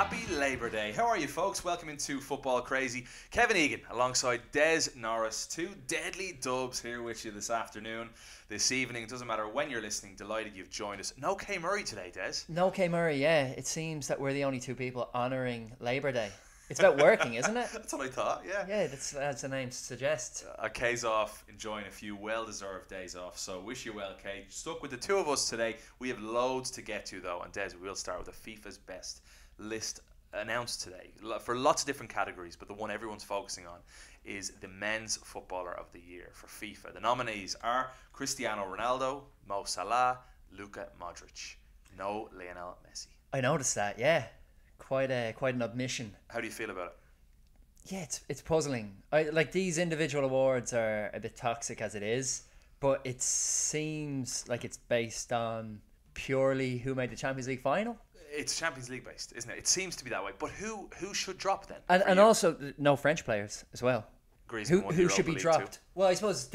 Happy Labour Day. How are you, folks? Welcome into Football Crazy. Kevin Egan alongside Des Norris. Two deadly dubs here with you this afternoon, this evening. It doesn't matter when you're listening. Delighted you've joined us. No K Murray today, Des. No K Murray, yeah. It seems that we're the only two people honouring Labour Day. It's about working, isn't it? That's what I thought, yeah. Yeah, that's the name suggests. Kay's off, enjoying a few well-deserved days off, so wish you well, Kay. Stuck with the two of us today. We have loads to get to, though, and Des, we will start with the FIFA's best list announced today for lots of different categories, but the one everyone's focusing on is the Men's Footballer of the Year for FIFA. The nominees are Cristiano Ronaldo, Mo Salah, Luka Modric. No Lionel Messi. I noticed that, yeah. Quite an admission. How do you feel about it? Yeah, it's puzzling. Like these individual awards are a bit toxic as it is, but it seems like it's based on purely who made the Champions League final. It's Champions League based, isn't it? It seems to be that way. But who should drop then? And also no French players as well. Who should be dropped? Well, I suppose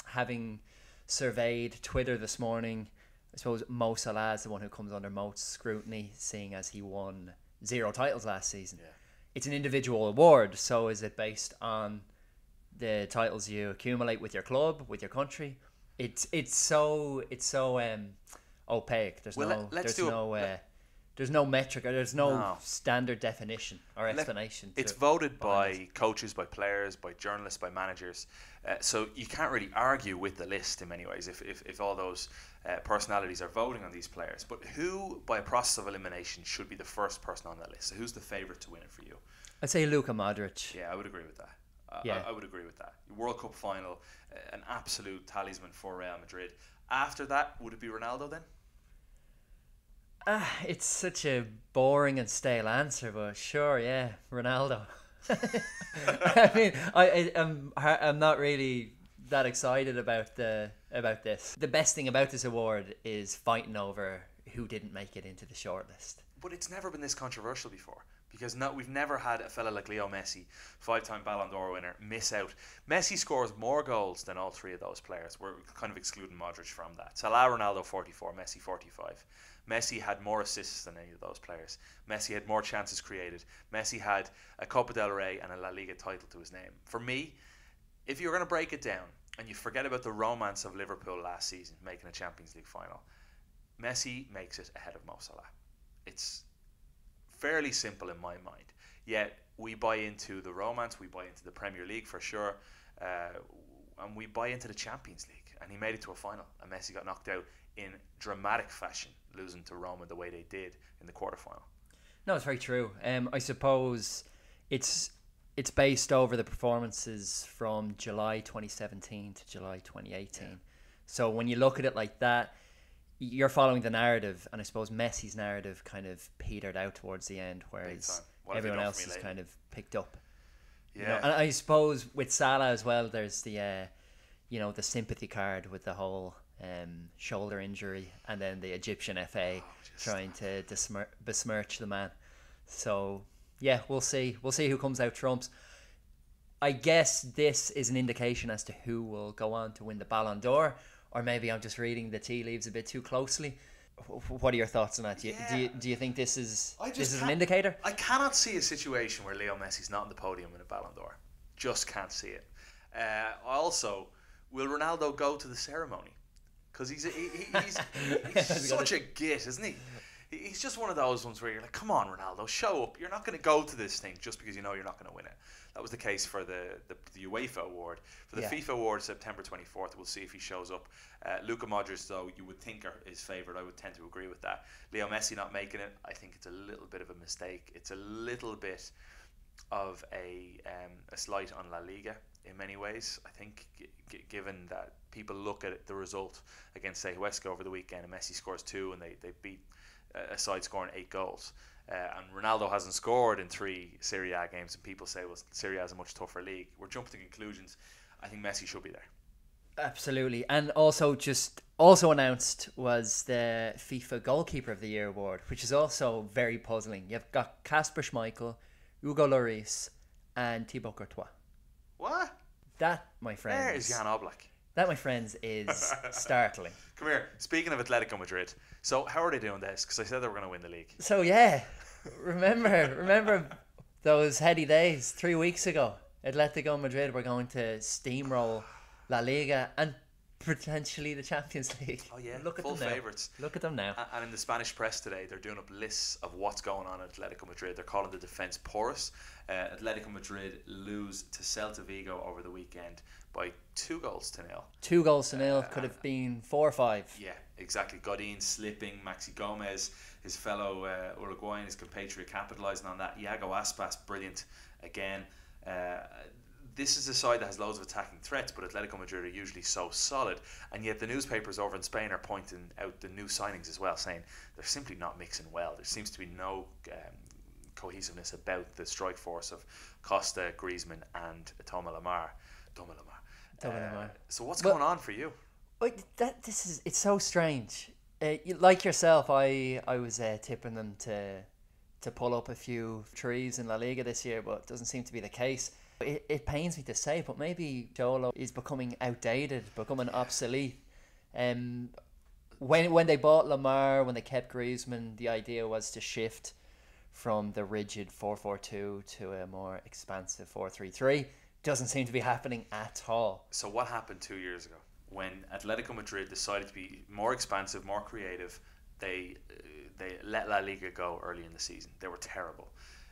having surveyed Twitter this morning, I suppose Mo Salah is the one who comes under most scrutiny, seeing as he won 0 titles last season. Yeah. It's an individual award, so is it based on the titles you accumulate with your club, with your country? It's so opaque. There's no metric, or there's no standard definition or explanation. It's voted by coaches, by players, by journalists, by managers. So you can't really argue with the list in many ways if all those personalities are voting on these players. But who, by a process of elimination, should be the first person on that list? So who's the favourite to win it for you? I'd say Luka Modric. Yeah, I would agree with that. Yeah. I would agree with that. World Cup final, an absolute talisman for Real Madrid. After that, would it be Ronaldo then? It's such a boring and stale answer, but sure, yeah, Ronaldo. I mean, I'm not really that excited about this. The best thing about this award is fighting over who didn't make it into the shortlist. But it's never been this controversial before, because we've never had a fella like Leo Messi, 5-time Ballon d'Or winner, miss out. Messi scores more goals than all three of those players. We're kind of excluding Modric from that. Salah, Ronaldo 44, Messi 45. Messi had more assists than any of those players. Messi had more chances created. Messi had a Copa del Rey and a La Liga title to his name. For me, if you're going to break it down and you forget about the romance of Liverpool last season making a Champions League final, Messi makes it ahead of Mo Salah. It's fairly simple in my mind. Yet we buy into the romance, we buy into the Premier League for sure, and we buy into the Champions League. And he made it to a final, and Messi got knocked out in dramatic fashion, losing to Roma the way they did in the quarterfinal. No, it's very true. I suppose it's based over the performances from July 2017 to July 2018. Yeah. So when you look at it like that, you're following the narrative, and I suppose Messi's narrative kind of petered out towards the end, whereas everyone else has kind of picked up. Yeah, you know? And I suppose with Salah as well, there's the the sympathy card with the whole shoulder injury, and then the Egyptian FA trying to besmirch the man. So yeah, we'll see who comes out trumps. I guess this is an indication as to who will go on to win the Ballon d'Or, or maybe I'm just reading the tea leaves a bit too closely. What are your thoughts on that? Do you think this is an indicator? I cannot see a situation where Leo Messi's not on the podium in a Ballon d'Or. Just can't see it. Also, will Ronaldo go to the ceremony? Because he's such a git, isn't he? He's just one of those ones where you're like, come on, Ronaldo, show up. You're not going to go to this thing just because you know you're not going to win it. That was the case for the UEFA award. For the FIFA award, September 24th, we'll see if he shows up. Luka Modric, though, you would think are his favourite. I would tend to agree with that. Leo Messi not making it, I think it's a little bit of a mistake. It's a little bit of a slight on La Liga in many ways. I think given that people look at the result against, say, Huesca over the weekend, and Messi scores 2 and they beat a side scoring 8 goals. And Ronaldo hasn't scored in 3 Serie A games, and people say, well, Serie A is a much tougher league. We're jumping to conclusions. I think Messi should be there. Absolutely. And also announced was the FIFA Goalkeeper of the Year award, which is also very puzzling. You've got Kasper Schmeichel, Hugo Lloris, and Thibaut Courtois. What? That, my friends. Where is Jan Oblak? That, my friends, is startling. Come here. Speaking of Atletico Madrid, so how are they doing this? Because I said they were going to win the league. So, yeah. Remember those heady days 3 weeks ago. Atletico Madrid were going to steamroll La Liga and potentially the Champions League. Oh yeah, Look at full them now. favourites. Look at them now. And in the Spanish press today, they're doing up lists of what's going on at Atletico Madrid. They're calling the defence porous. Atletico Madrid lose to Celta Vigo over the weekend by 2-0. 2-0. Could have been 4 or 5. Yeah, exactly. Godin slipping, Maxi Gomez, his fellow Uruguayan, his compatriot, capitalising on that. Iago Aspas, brilliant again. This is a side that has loads of attacking threats, but Atletico Madrid are usually so solid, and yet the newspapers over in Spain are pointing out the new signings as well, saying they're simply not mixing well. There seems to be no cohesiveness about the strike force of Costa, Griezmann and Toma Lamar. So what's going on for you? It's so strange. Like yourself, I was tipping them to pull up a few trees in La Liga this year, but it doesn't seem to be the case. It pains me to say, but maybe Cholo is becoming outdated, becoming obsolete. When they bought Lamar, when they kept Griezmann, the idea was to shift from the rigid 4-4-2 to a more expansive 4-3-3. Doesn't seem to be happening at all. So what happened 2 years ago when Atletico Madrid decided to be more expansive, more creative? They let La Liga go early in the season. They were terrible.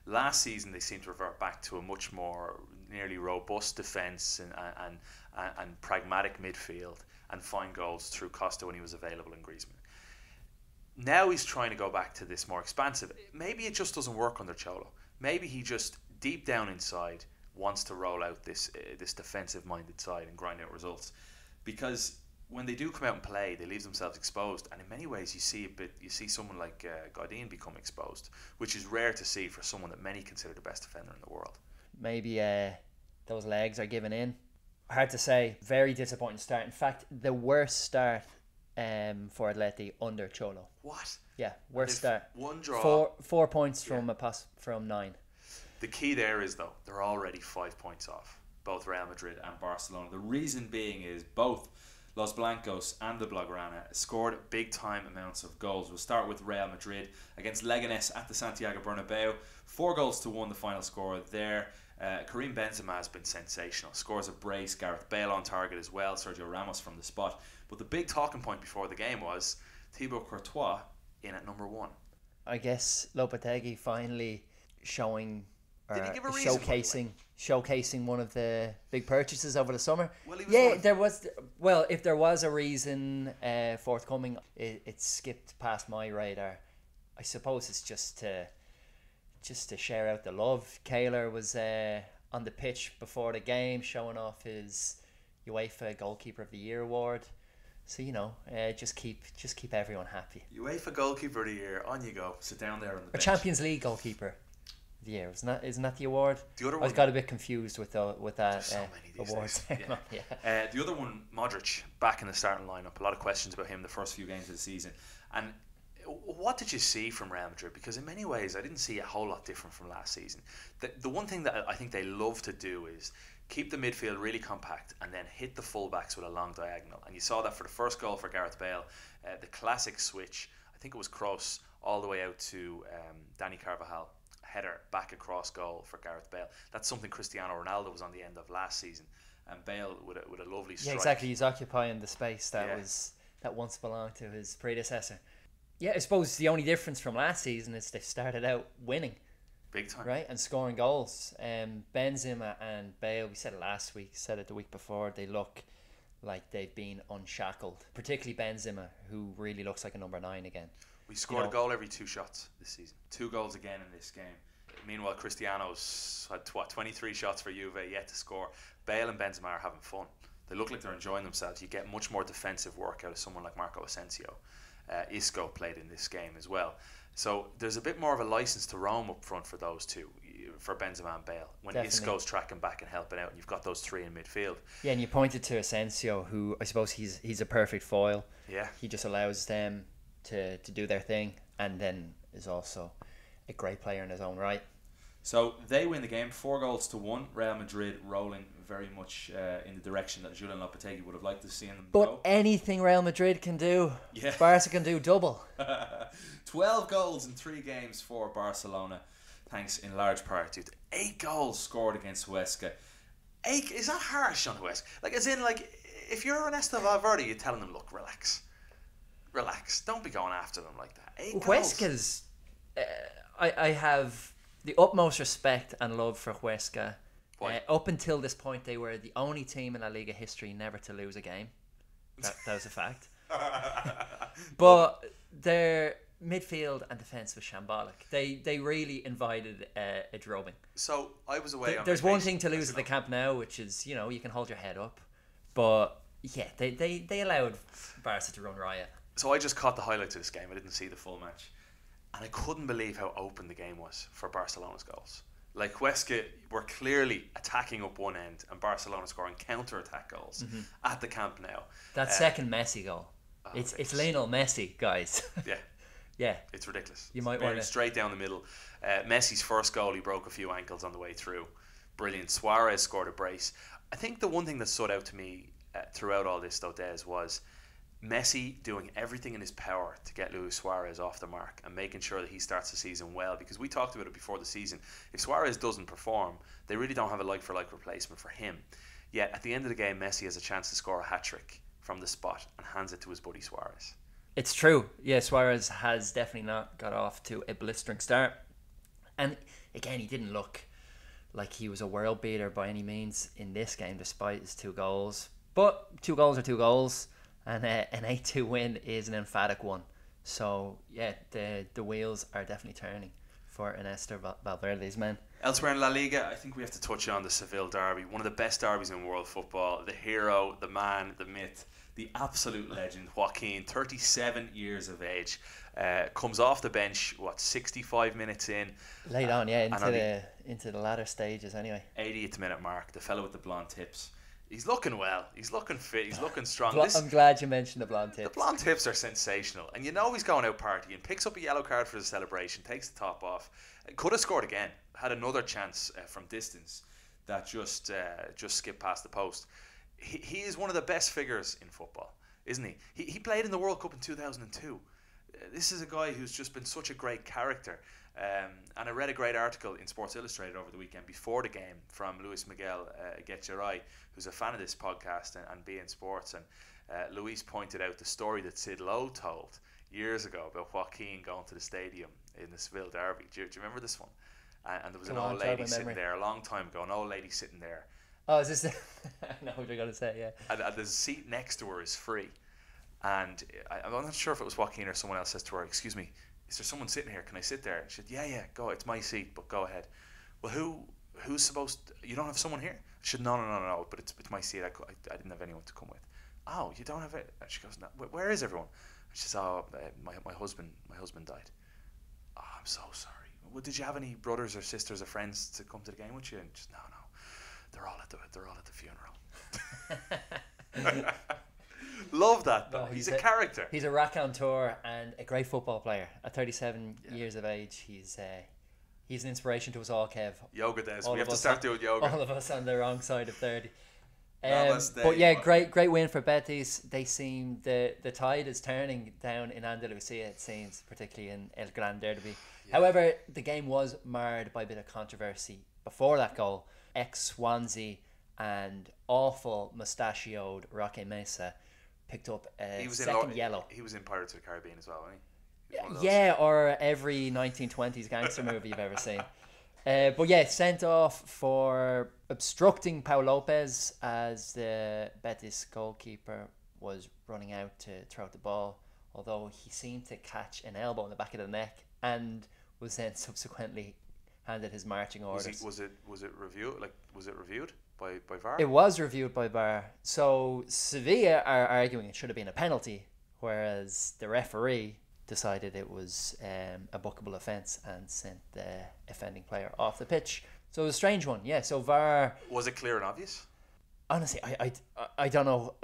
Last season, they seemed to revert back to a much more nearly robust defence and pragmatic midfield and find goals through Costa when he was available and Griezmann. Now he's trying to go back to this more expansive. Maybe it just doesn't work under Cholo. Maybe he just, deep down inside, wants to roll out this defensive-minded side and grind out results. Because when they do come out and play, they leave themselves exposed, and in many ways you see someone like Godin become exposed, which is rare to see for someone that many consider the best defender in the world. Maybe those legs are giving in. Hard to say. Very disappointing start. In fact, the worst start for Atleti under Cholo. What? Yeah, worst start. One draw. 4 points from from 9. The key there is, though, they're already 5 points off both Real Madrid and Barcelona. The reason being is both Los Blancos and the Blaugrana scored big time amounts of goals. We'll start with Real Madrid against Leganés at the Santiago Bernabeu. 4-1 the final score there. Karim Benzema has been sensational. Scores a brace. Gareth Bale on target as well. Sergio Ramos from the spot. But the big talking point before the game was Thibaut Courtois in at number 1. I guess Lopetegui finally showing or Did he give a reason, showcasing one of the big purchases over the summer. Well, he was there was. Well, if there was a reason forthcoming, it skipped past my radar. I suppose it's just to share out the love. Kaylor was on the pitch before the game, showing off his UEFA Goalkeeper of the Year award. So just keep everyone happy. UEFA Goalkeeper of the Year, on you go. Sit down there on the bench. Or Champions League Goalkeeper. Yeah, isn't that the award? The other I got a bit confused with that so many awards. Yeah. The other one, Modric, back in the starting lineup. A lot of questions about him the first few games of the season. And what did you see from Real Madrid? Because in many ways, I didn't see a whole lot different from last season. The one thing that I think they love to do is keep the midfield really compact and then hit the fullbacks with a long diagonal. And you saw that for the first goal for Gareth Bale, the classic switch. I think it was Kroos all the way out to Dani Carvajal. Header back across goal for Gareth Bale. That's something Cristiano Ronaldo was on the end of last season, and Bale with a lovely strike. Yeah, exactly. He's occupying the space that once belonged to his predecessor. Yeah, I suppose the only difference from last season is they started out winning, big time, right, and scoring goals. Benzema and Bale, we said it last week, said it the week before. They look like they've been unshackled, particularly Benzema, who really looks like a number 9 again. We scored a goal every 2 shots this season. 2 goals again in this game. Meanwhile, Cristiano's had 23 shots for Juve, yet to score. Bale and Benzema are having fun. They look like they're enjoying themselves. You get much more defensive work out of someone like Marco Asensio. Isco played in this game as well. So there's a bit more of a license to roam up front for those two, for Benzema and Bale. When Isco's tracking back and helping out, and you've got those 3 in midfield. Yeah, and you pointed to Asensio, who I suppose he's a perfect foil. Yeah. He just allows them to do their thing, and then is also a great player in his own right. So they win the game 4-1. Real Madrid rolling very much in the direction that Julian Lopetegui would have liked to see them But go. anything Real Madrid can do, Yeah. Barca can do double. 12 goals in 3 games for Barcelona, thanks in large part to 8 goals scored against Huesca. 8, is that harsh on Huesca? Like, as in, like, if you're Ernesto Valverde, you're telling them, look, relax, don't be going after them like that. 8 goals. Huesca's, I have the utmost respect and love for Huesca. Up until this point, they were the only team in La Liga history never to lose a game. That was a fact. But their midfield and defence was shambolic. They really invited a drubbing. So I was away. There's one thing to lose at the Camp Nou, which is, you know, you can hold your head up. But yeah, they allowed Barca to run riot. So I just caught the highlights of this game. I didn't see the full match, and I couldn't believe how open the game was for Barcelona's goals. Like, Huesca were clearly attacking up one end, and Barcelona scoring counter-attack goals at the Camp Nou. That second Messi goal, it's Lionel Messi, guys. Yeah. Yeah, it's ridiculous. You might want to straight down the middle. Messi's first goal, he broke a few ankles on the way through. Brilliant. Suarez scored a brace. I think the one thing that stood out to me throughout all this, though, Des, was Messi doing everything in his power to get Luis Suarez off the mark and making sure that he starts the season well, because we talked about it before the season. If Suarez doesn't perform, they really don't have a like-for-like replacement for him. Yet at the end of the game, Messi has a chance to score a hat-trick from the spot and hands it to his buddy Suarez. It's true. Yeah, Suarez has definitely not got off to a blistering start. And again, he didn't look like he was a world beater by any means in this game, despite his 2 goals. But 2 goals are 2 goals. And an 8-2 win is an emphatic one. So, yeah, the wheels are definitely turning for Ernesto Valverde's men. Elsewhere in La Liga, I think we have to touch on the Seville derby. One of the best derbies in world football. The hero, the man, the myth, the absolute legend, Joaquin, 37 years of age. Comes off the bench, 65 minutes in? Late on, yeah, into the latter stages anyway. 80th minute mark, the fellow with the blonde tips. He's looking well. He's looking fit. He's looking strong. I'm glad you mentioned the blonde tips. The blonde tips are sensational. And you know he's going out partying. Picks up a yellow card for the celebration. Takes the top off. Could have scored again. Had another chance from distance that just skipped past the post. He is one of the best figures in football, isn't he? He played in the World Cup in 2002. This is a guy who's just been such a great character. And I read a great article in Sports Illustrated over the weekend before the game from Luis Miguel Getcheray, who's a fan of this podcast and beIN Sports. And Luis pointed out the story that Sid Lowe told years ago about Joaquin going to the stadium in the Seville derby. Do you remember this one? And there was an old lady sitting there a long time ago, an old lady sitting there. Oh, is this? I know what you're going to say, yeah. And the seat next to her is free. And I'm not sure if it was Joaquin or someone else says to her, "Excuse me, is there someone sitting here? Can I sit there?" She said, yeah, go. It's my seat, but go ahead. Well, who's supposed to, you don't have someone here? She said, no, but it's my seat. I didn't have anyone to come with. Oh, you don't have it? And she goes, no, where is everyone? And she says, my husband died. Oh, I'm so sorry. Well, did you have any brothers or sisters or friends to come to the game with you? And she said, no, they're all at the funeral. Love that though. He's a character. He's a raconteur and a great football player. At 37 years of age, he's an inspiration to us all, Kev. Yoga Des. We have to start doing yoga. All of us on the wrong side of 30. But yeah, great win for Betis. They seem the tide is turning down in Andalusia, it seems, particularly in El Gran Derbi. Yeah. However, the game was marred by a bit of controversy before that goal. Ex-Swansea and awful mustachioed Roque Mesa picked up a second yellow. He was in Pirates of the Caribbean as well, wasn't he? Yeah, or every 1920s gangster movie you've ever seen. But yeah, sent off for obstructing Pau Lopez as the Betis goalkeeper was running out to throw out the ball, although he seemed to catch an elbow in the back of the neck and was then subsequently handed his marching orders. Was it reviewed? Was it reviewed by VAR? It was reviewed by VAR. So Sevilla are arguing it should have been a penalty, whereas the referee decided it was a bookable offence and sent the offending player off the pitch. So it was a strange one. Yeah, so VAR... Was it clear and obvious? Honestly, I don't know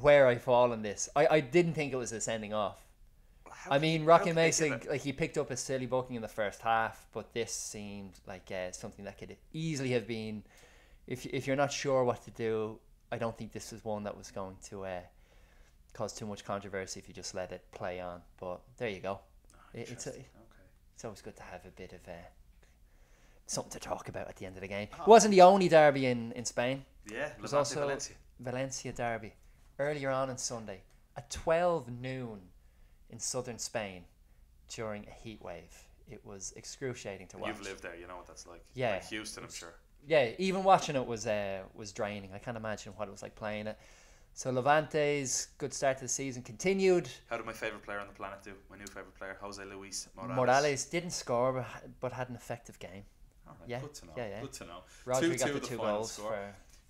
where I fall on this. I didn't think it was a sending off. I mean, Rocky Mason, like, he picked up a silly booking in the first half, but this seemed like something that could easily have been, if you're not sure what to do, I don't think this was one that was going to cause too much controversy if you just let it play on. But there you go. It's always good to have a bit of something to talk about at the end of the game. It wasn't the only derby in Spain. Yeah, it was also Valencia derby earlier on Sunday at 12 noon in southern Spain during a heat wave. It was excruciating to watch. You've lived there, you know what that's like. Yeah, like Houston, I'm sure. Yeah, even watching it was draining. I can't imagine what it was like playing it. So Levante's good start to the season continued. How did my favourite player on the planet do? My new favourite player, Jose Luis Morales didn't score, but had an effective game. All right, yeah, good to know. Yeah. Good to know. Rodri got the two goals for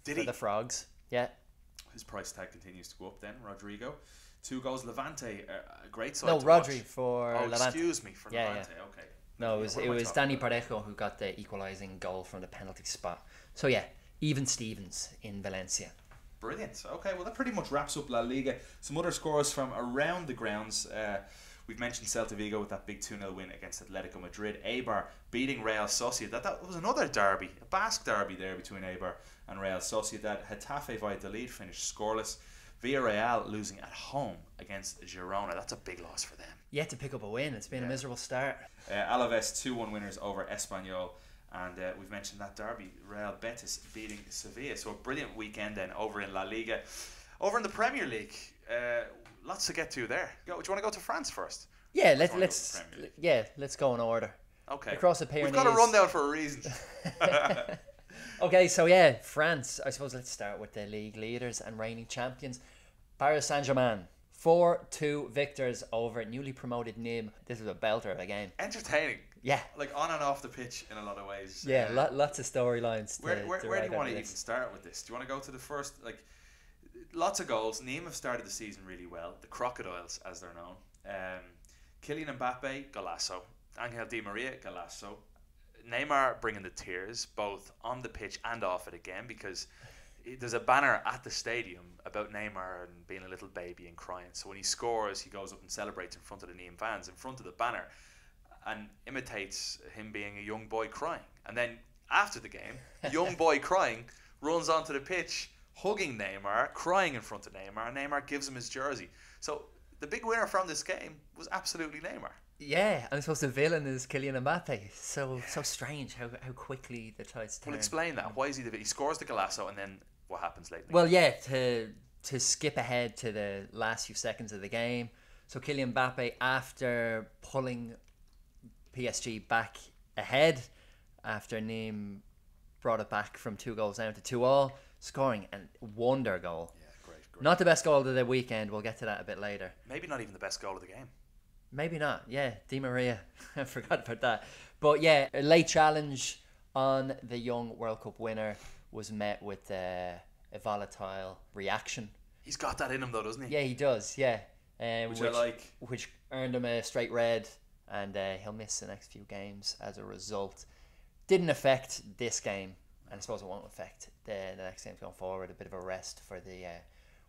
the Frogs. Yeah. His price tag continues to go up then. Rodrigo. 2 goals. Levante, a great side. No, to Rodri watch. for Levante. Excuse me, for Levante. Yeah. Okay. No, it was Danny Parejo who got the equalising goal from the penalty spot. So yeah, even Stevens in Valencia. Brilliant. Okay, well that pretty much wraps up La Liga. Some other scores from around the grounds. We've mentioned Celta Vigo with that big 2-0 win against Atletico Madrid. Eibar beating Real Sociedad. That was another derby, a Basque derby there between Eibar and Real Sociedad. Getafe Valladolid finished scoreless. Villarreal losing at home against Girona. That's a big loss for them. Yet to pick up a win. It's been a miserable start. Alaves 2-1 winners over Espanyol. And we've mentioned that derby, Real Betis beating Sevilla. So a brilliant weekend then over in La Liga. Over in the Premier League, lots to get to there. Do you want to go to France first? Yeah, let's go in order. Okay. Across the Pyrenees. We've got a rundown for a reason. Okay, so yeah, France. I suppose let's start with the league leaders and reigning champions. Paris Saint-Germain, 4-2 victors over newly promoted Nîmes. This was a belter of a game. Entertaining. Yeah. Like on and off the pitch in a lot of ways. Yeah, lots of storylines. Where do you want to even start with this? Do you want to go to the first, lots of goals. Nîmes have started the season really well. The Crocodiles, as they're known. Kylian Mbappe, golazo. Angel Di Maria, golazo. Neymar bringing the tears, both on the pitch and off it again, because there's a banner at the stadium about Neymar and being a little baby and crying. So when he scores, he goes up and celebrates in front of the Nîmes fans, in front of the banner, and imitates him being a young boy crying. And then after the game, the young boy crying runs onto the pitch, hugging Neymar, crying in front of Neymar, and Neymar gives him his jersey. So the big winner from this game was absolutely Neymar. Yeah, and I suppose the villain is Kylian Mbappe. So strange how quickly the tides turn. Well, explain that. Why is he the villain? He scores the golazo, and then what happens later? Well, yeah, to skip ahead to the last few seconds of the game. So Kylian Mbappe, after pulling PSG back ahead, after Nîmes brought it back from 2 goals down to 2-2, scoring a wonder goal. Yeah, great. Not the best goal of the weekend. We'll get to that a bit later. Maybe not even the best goal of the game. Maybe not. Yeah, Di Maria. I forgot about that. But yeah, a late challenge on the young World Cup winner was met with a volatile reaction. He's got that in him though, doesn't he? Yeah, he does. Yeah. Which I like. Which earned him a straight red, and he'll miss the next few games as a result. Didn't affect this game, and I suppose it won't affect the next games going forward. A bit of a rest for the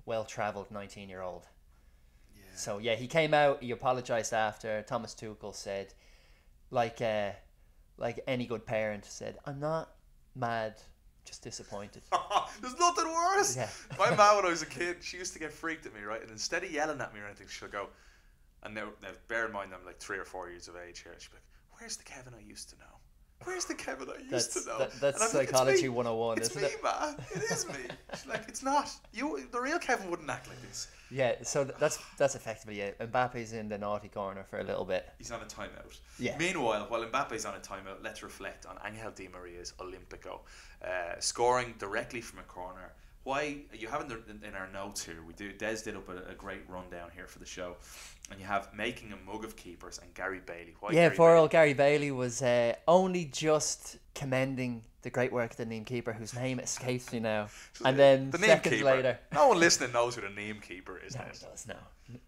well-travelled 19-year-old. So yeah, he came out. He apologized after. Thomas Tuchel said, like any good parent, said, "I'm not mad, just disappointed." There's nothing worse. Yeah. My mum, when I was a kid, she used to get freaked at me, right? And instead of yelling at me or anything, she'll go, and now bear in mind I'm like 3 or 4 years of age here. She'll be like, "Where's the Kevin I used to know? Where's the Kevin I used to know?" That's psychology 101, isn't it? It's me, ma. It is me. She's like, "It's not. You, the real Kevin wouldn't act like this." Yeah, so that's effectively it. Mbappe's in the naughty corner for a little bit. He's on a timeout. Yeah. Meanwhile, while Mbappe's on a timeout, let's reflect on Angel Di Maria's Olympico, scoring directly from a corner. Why you have in our notes here? Des did up a great rundown here for the show, and you have making a mug of keepers and Gary Bailey. Why? Yeah, poor old Gary Bailey was only just commending the great work of the Nîmes keeper, whose name escapes me now. And then the seconds later, no one listening knows who the Nîmes keeper is. No one does. No,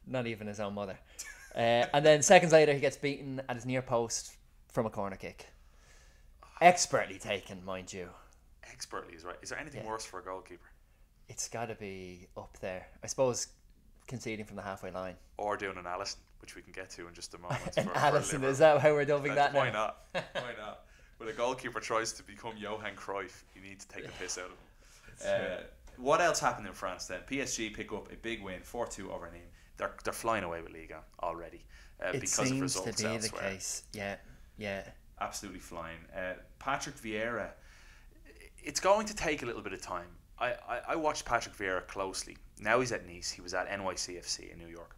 not even his own mother. And then seconds later, he gets beaten at his near post from a corner kick. Expertly taken, mind you. Expertly is right. Is there anything worse for a goalkeeper? It's got to be up there. I suppose conceding from the halfway line. Or doing an Alisson, which we can get to in just a moment. An Alisson, is that how we're dubbing that now? Why not? Why not? When a goalkeeper tries to become Johan Cruyff, you need to take the piss out of him. What else happened in France then? PSG pick up a big win, 4-2 over Nîmes. They're flying away with Liga already It because of seems results to be elsewhere. the case. Yeah. Absolutely flying. Patrick Vieira. It's going to take a little bit of time. I watched Patrick Vieira closely. Now he's at Nice. He was at NYCFC in New York.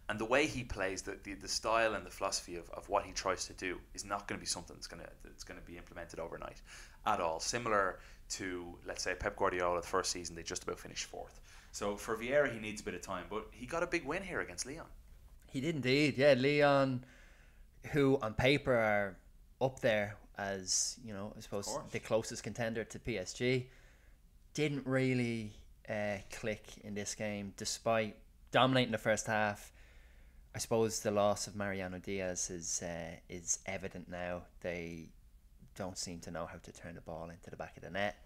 And the way he plays, the style and the philosophy of what he tries to do is not going to be something that's going to be implemented overnight at all. Similar to, let's say, Pep Guardiola, the first season, they just about finished fourth. So for Vieira, he needs a bit of time. But he got a big win here against Lyon. He did indeed. Yeah, Lyon, who on paper are up there as, I suppose the closest contender to PSG, didn't really click in this game despite dominating the first half. I suppose the loss of Mariano Diaz is evident now. They don't seem to know how to turn the ball into the back of the net.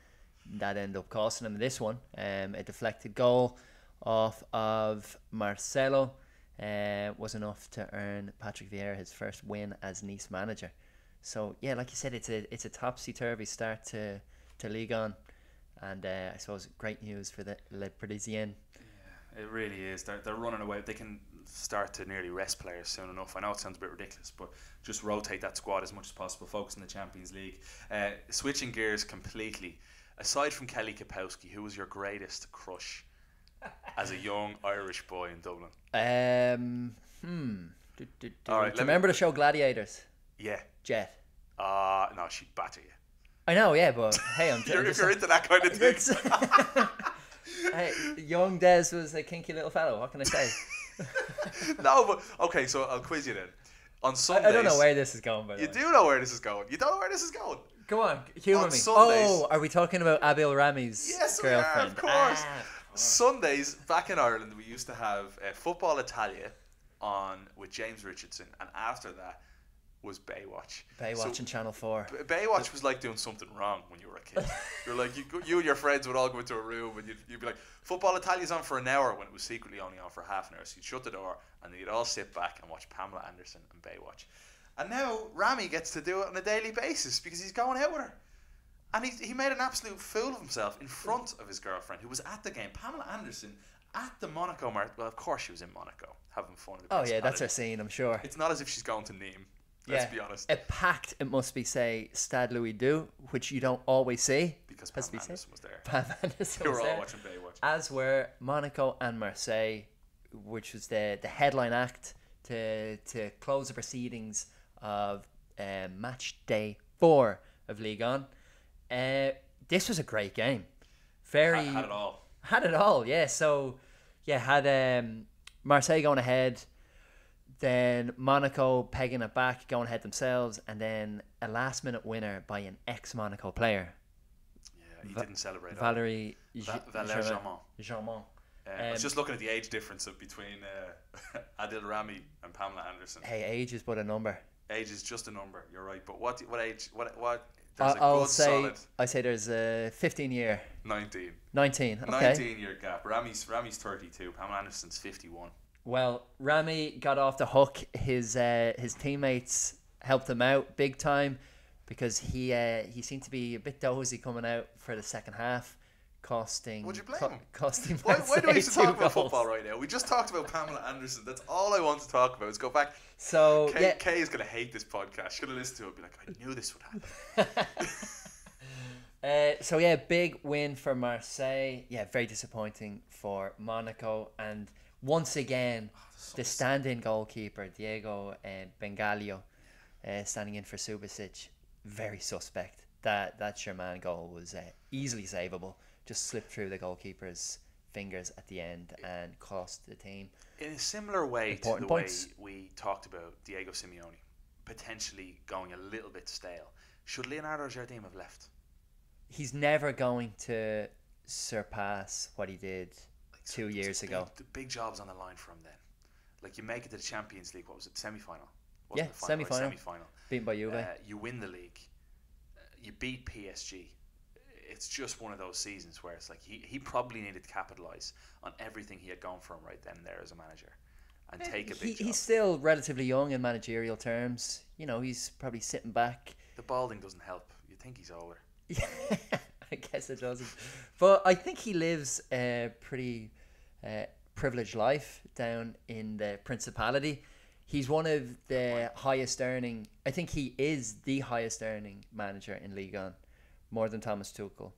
That ended up costing them this one. A deflected goal off of Marcelo was enough to earn Patrick Vieira his first win as Nice manager. So yeah, like you said, it's a topsy-turvy start to Ligue 1, and I suppose great news for the Les Parisiens. Yeah, it really is. They're running away. They can start to nearly rest players soon enough. I know it sounds a bit ridiculous, but just rotate that squad as much as possible, focus on the Champions League. Switching gears completely, aside from Kelly Kapowski, who was your greatest crush as a young Irish boy in Dublin? All right, remember the show Gladiators? Yeah. Jet. No, she'd batter you. I know, yeah, but hey, I'm if you're into that kind of thing. Hey, young Des was a kinky little fellow. What can I say? No, but okay, so I'll quiz you then. On Sundays, I don't know where this is going, by the way. You do know where this is going. You don't know where this is going. Come on, humour me. Sundays, are we talking about Abil Rami's girlfriend? We are, of course. Sundays, back in Ireland, we used to have Football Italia on with James Richardson, and after that was Baywatch. On Channel 4. Baywatch was like doing something wrong when you were a kid. You're like, you and your friends would all go into a room and you'd be like, Football Italia's on for an hour, when it was secretly only on for half an hour. So you'd shut the door and then you'd all sit back and watch Pamela Anderson and Baywatch. And now Rami gets to do it on a daily basis because he's going out with her. And he made an absolute fool of himself in front of his girlfriend, who was at the game. Pamela Anderson at the Monaco well, of course she was in Monaco having fun. Oh yeah, that's her scene, I'm sure. It's not as if she's going to Nîmes. Let's be honest. A packed, it must be, say, Stade Louis II, which you don't always see. Because Pam Anderson was there. Pam Anderson They was were there. all watching Baywatch. As were Monaco and Marseille, which was the headline act to close the proceedings of match day 4 of Ligue 1. This was a great game. Had it all. Had it all, yeah. So, yeah, had Marseille going ahead, then Monaco pegging it back, going ahead themselves, and then a last-minute winner by an ex-Monaco player. Yeah, he didn't celebrate. Valerie Germain. I was just looking at the age difference between Adil Rami and Pamela Anderson. Hey, age is but a number. Age is just a number. You're right. But what age? What? I'll say there's a 15-year. 19. 19. Okay. 19-year gap. Rami's 32. Pamela Anderson's 51. Well, Rami got off the hook. His teammates helped him out big time because he seemed to be a bit dozy coming out for the second half, costing. Would you blame him? Costing. Why do we have to talk about football right now? We just talked about Pamela Anderson. That's all I want to talk about. Is go back. So Kay is gonna hate this podcast. She's gonna listen to it and be like, I knew this would happen. So yeah, big win for Marseille. Yeah, very disappointing for Monaco, and once again, the stand-in goalkeeper Diego Bengalio, standing in for Subasic, very suspect. That Sherman goal was easily savable. Just slipped through the goalkeeper's fingers at the end and cost the team. In a similar way to the points. way we talked about Diego Simeone potentially going a little bit stale, should Leonardo Jardim have left? He's never going to surpass what he did 2 years ago. The big job's on the line for him then. Like, you make it to the Champions League. What was it? Semi-final? Yeah, semi-final. Semi-final. Beaten by Juve. You win the league. You beat PSG. it's just one of those seasons where it's like he probably needed to capitalise on everything he had gone for him right then and there as a manager and take a big job. He's still relatively young in managerial terms. You know, he's probably sitting back. The balding doesn't help. You think he's older. Yeah, I guess it doesn't. But I think he lives a pretty privileged life down in the Principality. He's one of the highest earning. I think he is the highest earning manager in Ligue 1, more than Thomas Tuchel,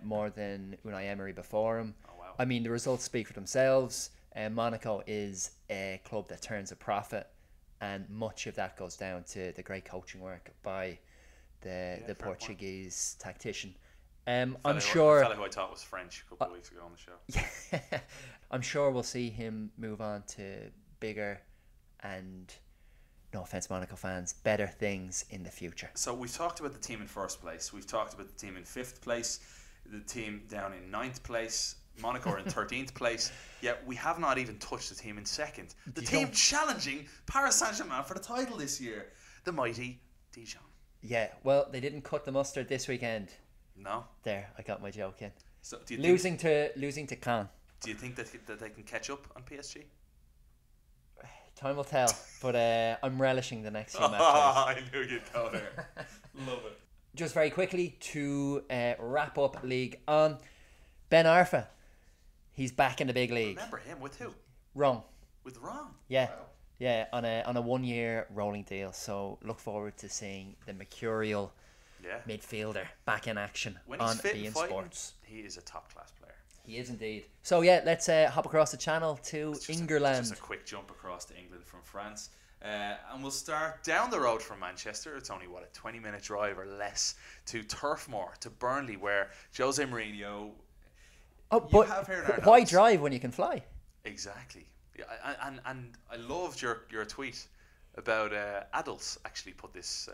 more than Unai Emery before him. Oh, wow. I mean, the results speak for themselves. Monaco is a club that turns a profit, and much of that goes down to the great coaching work by the Portuguese tactician. I'm sure. The fellow who I thought was French a couple of weeks ago on the show. Yeah, I'm sure we'll see him move on to bigger and, no offense, Monaco fans, better things in the future. So we've talked about the team in first place. We've talked about the team in fifth place. The team down in ninth place. Monaco are in 13th place. Yet we have not even touched the team in second. The team challenging Paris Saint-Germain for the title this year. The mighty Dijon. Yeah, well, they didn't cut the mustard this weekend. No. There, I got my joke in. So do you losing to Caen. Do you think that they can catch up on PSG? Time will tell, but I'm relishing the next few matches. I knew you'd go there. Love it. Just very quickly to wrap up League on Ben Arfa. He's back in the big league. Remember him with who? Wrong. With Ron. Yeah. Wow. Yeah, on a 1 year rolling deal. So look forward to seeing the mercurial midfielder back in action when on he's fit beIN and fighting, Sports. he is a top class player. He is indeed. So yeah, let's hop across the channel to England. Just a quick jump across to England from France. And we'll start Down the road from Manchester, it's only, a 20-minute drive or less to Turfmoor, to Burnley, where Jose Mourinho... Oh, but why drive when you can fly? Exactly. Yeah, and I loved your tweet about adults actually put this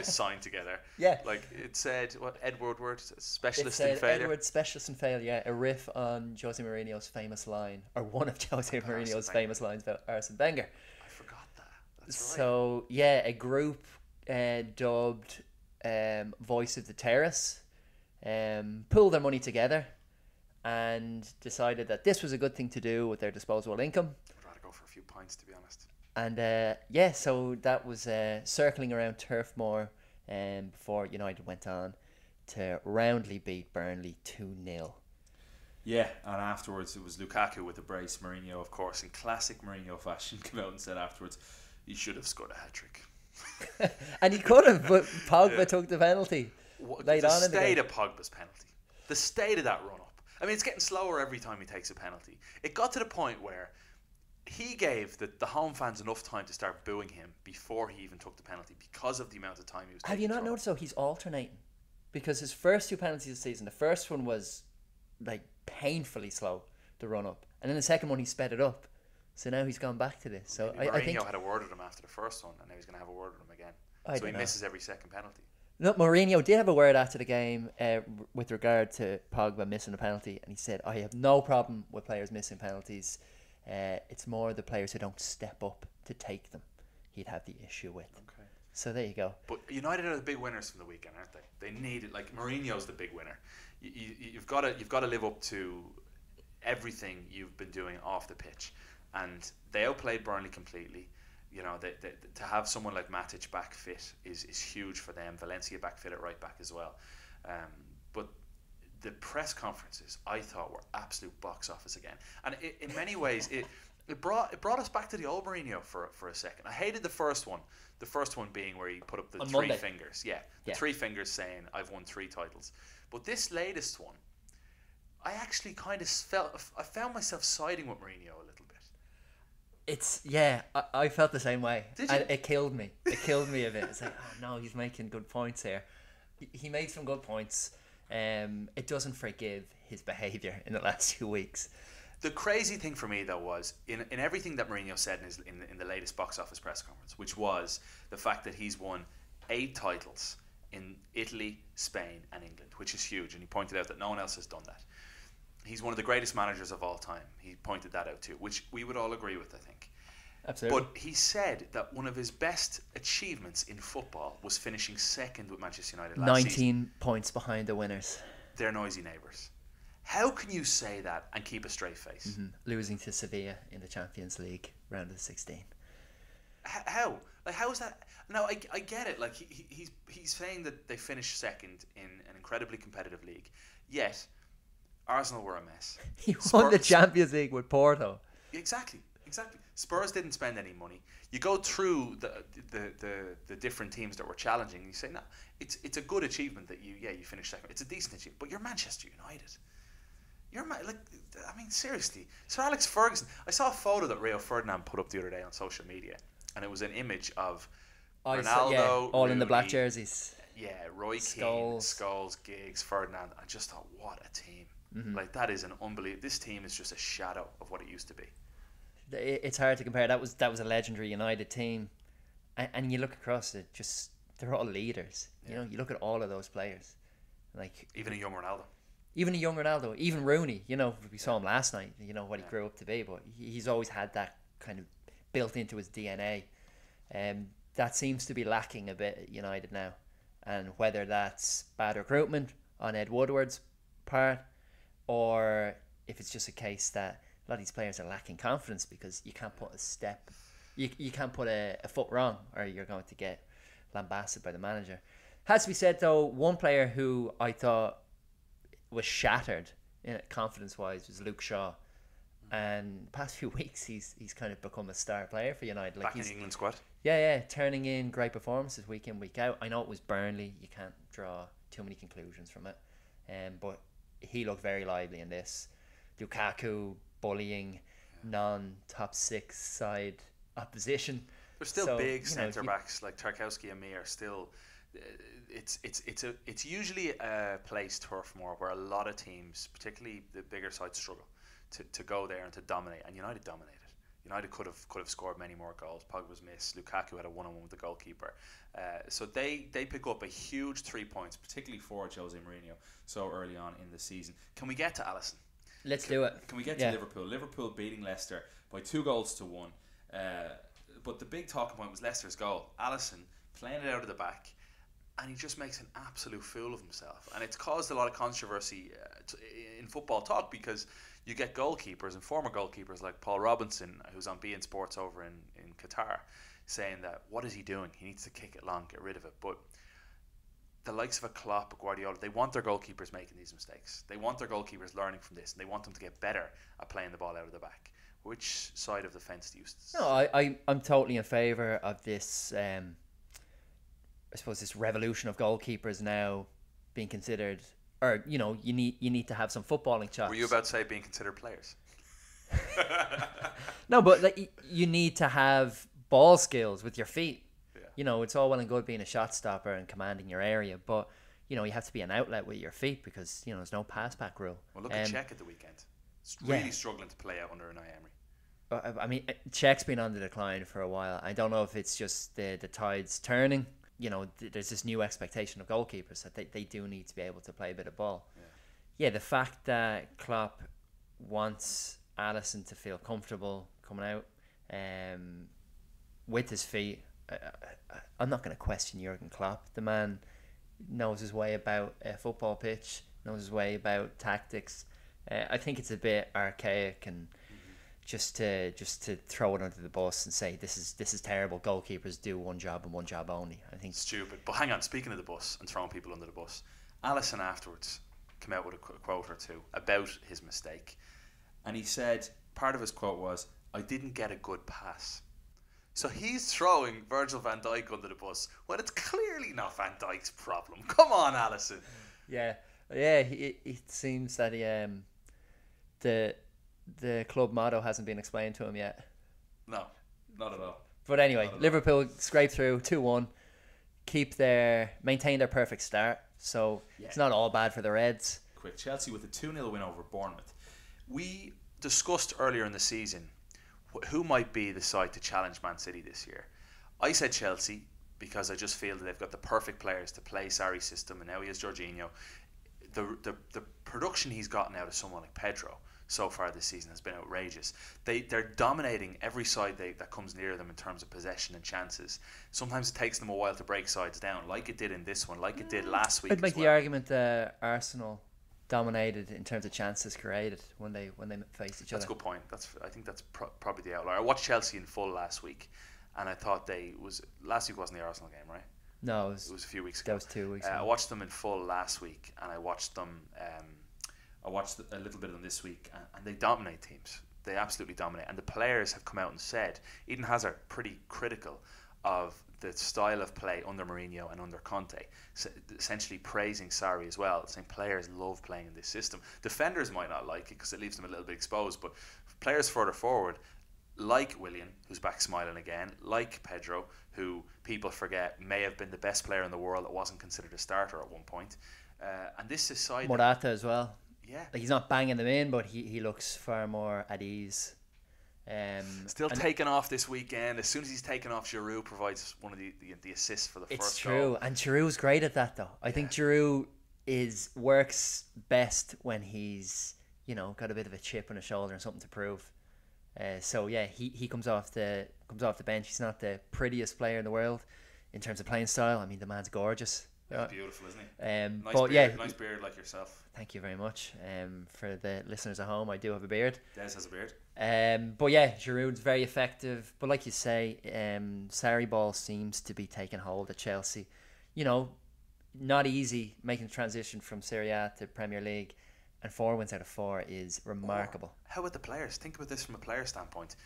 sign together. Yeah. Like it said, what, Ed Woodward, specialist it said in failure. Edward, specialist in failure. Yeah, a riff on Jose Mourinho's famous line, or one of Jose Mourinho's famous lines about Arsene Wenger. I forgot that. That's right. So yeah, a group dubbed Voice of the Terrace pulled their money together and decided that this was a good thing to do with their disposable income. I'd rather go for a few pints, to be honest. And so that was circling around Turfmoor before United went on to roundly beat Burnley 2-0. Yeah, and afterwards it was Lukaku with the brace. Mourinho, of course, in classic Mourinho fashion, came out and said afterwards, he should have scored a hat-trick. And he could have, but Pogba took the penalty. The state of Pogba's penalty. The state of that run-up. I mean, it's getting slower every time he takes a penalty. It got to the point where he gave the home fans enough time to start booing him before he even took the penalty because of the amount of time he was taking. Have you not noticed, though, he's alternating? Because his first two penalties this season, the first one was like painfully slow, the run-up. And then the second one, he sped it up. So now he's gone back to this. So I think Mourinho had a word with him after the first one, and now he's going to have a word with him again. So he misses every second penalty. No, Mourinho did have a word after the game with regard to Pogba missing a penalty, and he said, I have no problem with players missing penalties. It's more the players who don't step up to take them he'd have the issue with. Okay. So there you go. But United are the big winners from the weekend, aren't they? They need it. Like Mourinho's the big winner. You've got to live up to everything you've been doing off the pitch, and they outplayed Burnley completely. You know, to have someone like Matic back fit is huge for them. Valencia back fit at right back as well. But the press conferences, I thought, were absolute box office again. And in many ways, it brought us back to the old Mourinho for a second. I hated the first one. The first one being where he put up the on three Monday. fingers. Yeah, the 3 fingers saying, I've won 3 titles. But this latest one, I actually kind of I found myself siding with Mourinho a little bit. I felt the same way. Did you? And it killed me. It killed me a bit. It's like, oh no, he's making good points here. He made some good points. It doesn't forgive his behaviour in the last 2 weeks. The crazy thing for me, though, was in everything that Mourinho said in the latest box office press conference, which was the fact that he's won 8 titles in Italy, Spain and England, which is huge. And he pointed out that no one else has done that. He's one of the greatest managers of all time. He pointed that out too, which we would all agree with, I think. Absolutely. But he said that one of his best achievements in football was finishing second with Manchester United last 19 season. points behind the winners. They're noisy neighbours. How can you say that and keep a straight face? Losing to Sevilla in the Champions League round of 16. How? Like, how is that? No, I get it. Like, he's saying that they finished second in an incredibly competitive league. Yet, Arsenal were a mess. He won the Champions League with Porto. Exactly. Spurs didn't spend any money. You go through the different teams that were challenging, and you say, no, it's a good achievement that you finished second. It's a decent achievement, but you're Manchester United. Seriously, Sir Alex Ferguson. I saw a photo that Rio Ferdinand put up the other day on social media, and it was an image of Ronaldo, all Rooney, in the black jerseys. Yeah, Roy Keane, Scholes, Giggs, Ferdinand. I just thought, what a team! Like, that is an unbelievable. This team is just a shadow of what it used to be. It's hard to compare. That was a legendary United team, and you look across it, just they're all leaders. You know, you look at all of those players, like even a young Ronaldo. Even Rooney. You know, we saw him last night. You know what he grew up to be, but he's always had that kind of built into his DNA. That seems to be lacking a bit at United now, and whether that's bad recruitment on Ed Woodward's part, or if it's just a case that a lot of these players are lacking confidence because you can't put a step, you can't put a foot wrong, or you're going to get lambasted by the manager. Has to be said though, one player who I thought was shattered in confidence wise was Luke Shaw, and the past few weeks he's kind of become a star player for United. Like, back in the England squad. Yeah, turning in great performances week in, week out. I know it was Burnley, you can't draw too many conclusions from it, but he looked very lively in this. Lukaku bullying non-top 6 side opposition. There's still big centre backs like Tarkowski and me are still. It's usually a place, Turf Moor, where a lot of teams, particularly the bigger sides, struggle to go there and to dominate. And United dominated. United could have scored many more goals. Pogba's miss. Lukaku had a 1-on-1 with the goalkeeper. So they pick up a huge 3 points, particularly for Jose Mourinho so early on in the season. Can we get to Alisson? Let's do it. Can we get to Liverpool? Liverpool beating Leicester by 2-1. But the big talking point was Leicester's goal. Alisson playing it out of the back, and he just makes an absolute fool of himself. And it's caused a lot of controversy in football talk, because you get goalkeepers and former goalkeepers like Paul Robinson, who's on beIN Sports over in Qatar, saying that, what is he doing? He needs to kick it long, get rid of it. But the likes of a Klopp, a Guardiola, they want their goalkeepers making these mistakes. They want their goalkeepers learning from this, and they want them to get better at playing the ball out of the back. Which side of the fence do you? No, I'm totally in favour of this. I suppose this revolution of goalkeepers now being considered, or you need to have some footballing chops. Were you about to say being considered players? No, but like, you need to have ball skills with your feet. Yeah. You know, it's all well and good being a shot stopper and commanding your area, but you have to be an outlet with your feet, because there's no pass back rule. Well, look at Czech at the weekend. It's really struggling to play out under an Emery. I mean, Czech's been on the decline for a while. I don't know if it's just the tides turning. There's this new expectation of goalkeepers that they do need to be able to play a bit of ball. Yeah, the fact that Klopp wants Alisson to feel comfortable coming out with his feet, I'm not going to question Jurgen Klopp. The man knows his way about a football pitch, knows his way about tactics. I think it's a bit archaic and just to throw it under the bus and say this is terrible. Goalkeepers do one job and one job only. I think stupid. But hang on, speaking of the bus and throwing people under the bus, Alisson afterwards came out with a quote or two about his mistake, and he said part of his quote was, "I didn't get a good pass." So he's throwing Virgil van Dijk under the bus when it's clearly not Van Dijk's problem. Come on, Alisson. Yeah. It seems that the club motto hasn't been explained to him yet. No, not at all. But anyway, Liverpool scraped through 2-1, maintain their perfect start. So it's not all bad for the Reds. Quick, Chelsea with a 2-0 win over Bournemouth. We discussed earlier in the season who might be the side to challenge Man City this year. I said Chelsea because I just feel that they've got the perfect players to play Sarri's system, and now he has Jorginho. The production he's gotten out of someone like Pedro so far this season has been outrageous. They're dominating every side that comes near them in terms of possession and chances. Sometimes it takes them a while to break sides down, like it did in this one, like it did last week. I'd make the argument that Arsenal dominated in terms of chances created when they faced each other. That's a good point. I think that's probably the outlier. I watched Chelsea in full last week, and I thought last week wasn't the Arsenal game, right? No, it was a few weeks ago. That was 2 weeks ago. I watched them in full last week, and I watched them. I watched a little bit of them this week, and they dominate teams. They absolutely dominate, and the players have come out and said, Eden Hazard pretty critical of the style of play under Mourinho and under Conte, essentially praising Sarri as well, saying players love playing in this system. Defenders might not like it because it leaves them a little bit exposed, but players further forward, like Willian, who's back smiling again, like Pedro, who people forget may have been the best player in the world that wasn't considered a starter at one point, and this is side Morata as well. Yeah, like he's not banging them in, but he looks far more at ease. Still taken off this weekend. As soon as he's taken off, Giroud provides one of the assists for the first goal. It's true, and Giroud's great at that though. I think Giroud works best when he's got a bit of a chip on his shoulder and something to prove. So yeah, he comes off the bench. He's not the prettiest player in the world in terms of playing style. I mean, the man's gorgeous. Yeah, beautiful, isn't he? Nice beard like yourself. Thank you very much. For the listeners at home, I do have a beard. Des has a beard. But yeah, Giroud's very effective. But like you say, Sarri ball seems to be taking hold at Chelsea. Not easy making the transition from Serie A to Premier League, and 4 wins out of 4 is remarkable. How about the players? Think about this from a player standpoint.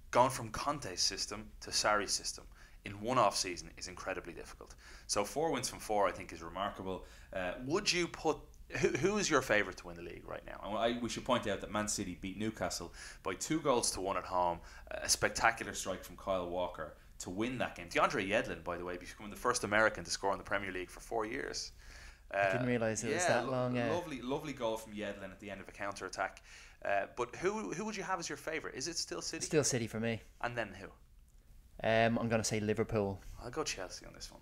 Going from Conte's system to Sarri's system in one off season is incredibly difficult. So 4 wins from 4 I think is remarkable. Would you put who is your favourite to win the league right now? We should point out that Man City beat Newcastle by 2-1 at home. A spectacular strike from Kyle Walker to win that game. DeAndre Yedlin, by the way, becoming the first American to score in the Premier League for 4 years. I didn't realise it was that long. Lovely goal from Yedlin at the end of a counter attack. But who would you have as your favourite? Is it still City? Still City for me. And then who? I'm going to say Liverpool. I'll go Chelsea on this one.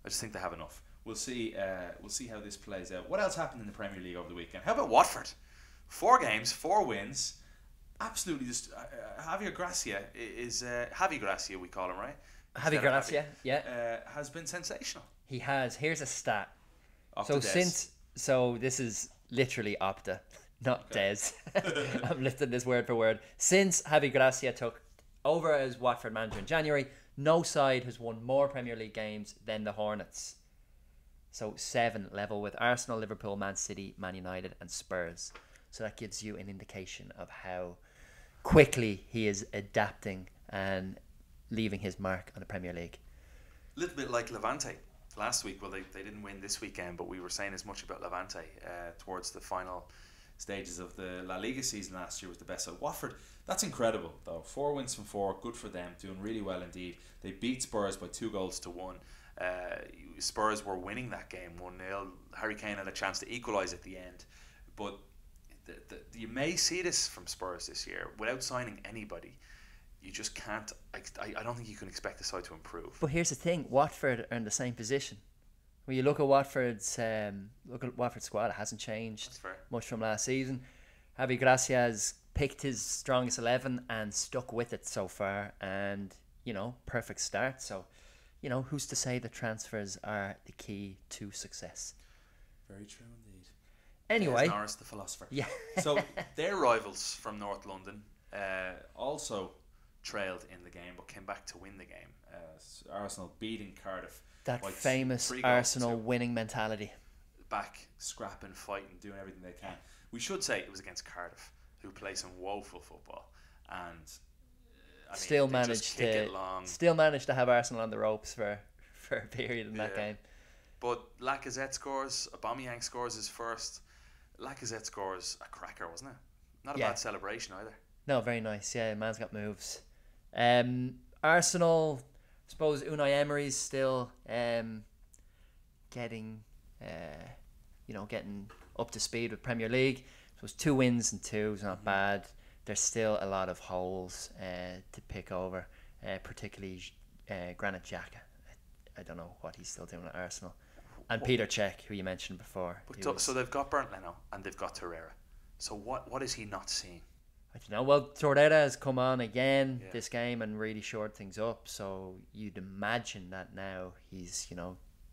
I just think they have enough. We'll see how this plays out. What else happened in the Premier League over the weekend? How about Watford? 4 games, 4 wins. Absolutely just Javier Gracia is Javi Gracia, we call him, right? Javi Gracia, yeah. Has been sensational. He has. Here's a stat. Opta So this is literally Opta, not Des. I'm lifting this word for word. Since Javi Gracia took over as Watford manager in January, no side has won more Premier League games than the Hornets. So 7, level with Arsenal, Liverpool, Man City, Man United and Spurs. So that gives you an indication of how quickly he is adapting and leaving his mark on the Premier League. A little bit like Levante last week. Well, they didn't win this weekend, but we were saying as much about Levante towards the final stages of the La Liga season last year was the best. So Watford, that's incredible though. 4 wins from 4, good for them, doing really well indeed. They beat Spurs by 2-1. Spurs were winning that game 1-0. Harry Kane had a chance to equalise at the end, but you may see this from Spurs this year without signing anybody. You just can't. I don't think you can expect the side to improve. But here's the thing: Watford are in the same position. When you look at Watford's squad, it hasn't changed much from last season. Javi Gracia has picked his strongest 11 and stuck with it so far, and perfect start. So, who's to say that transfers are the key to success? Very true indeed. Anyway, Norris, the philosopher. Yeah. So their rivals from North London also trailed in the game, but came back to win the game. Arsenal beating Cardiff. That famous Arsenal winning mentality. Back, scrapping, fighting, doing everything they can. We should say it was against Cardiff, who play some woeful football, and still managed to have Arsenal on the ropes for a period in that game. But Lacazette scores, Aubameyang scores his first. Lacazette scores a cracker, wasn't it? Not a bad celebration either. No, very nice. Yeah, man's got moves. Arsenal, I suppose Unai Emery's still getting up to speed with Premier League. So it's 2 wins and 2 is not bad. There's still a lot of holes to pick over, particularly Granit Xhaka. I don't know what he's still doing at Arsenal. And Peter Cech, who you mentioned before. So they've got Bernd Leno and they've got Torreira. So what is he not seeing? I don't know. Well, Torreira has come on again Yeah. this game and really shored things up. So you'd imagine that now he's,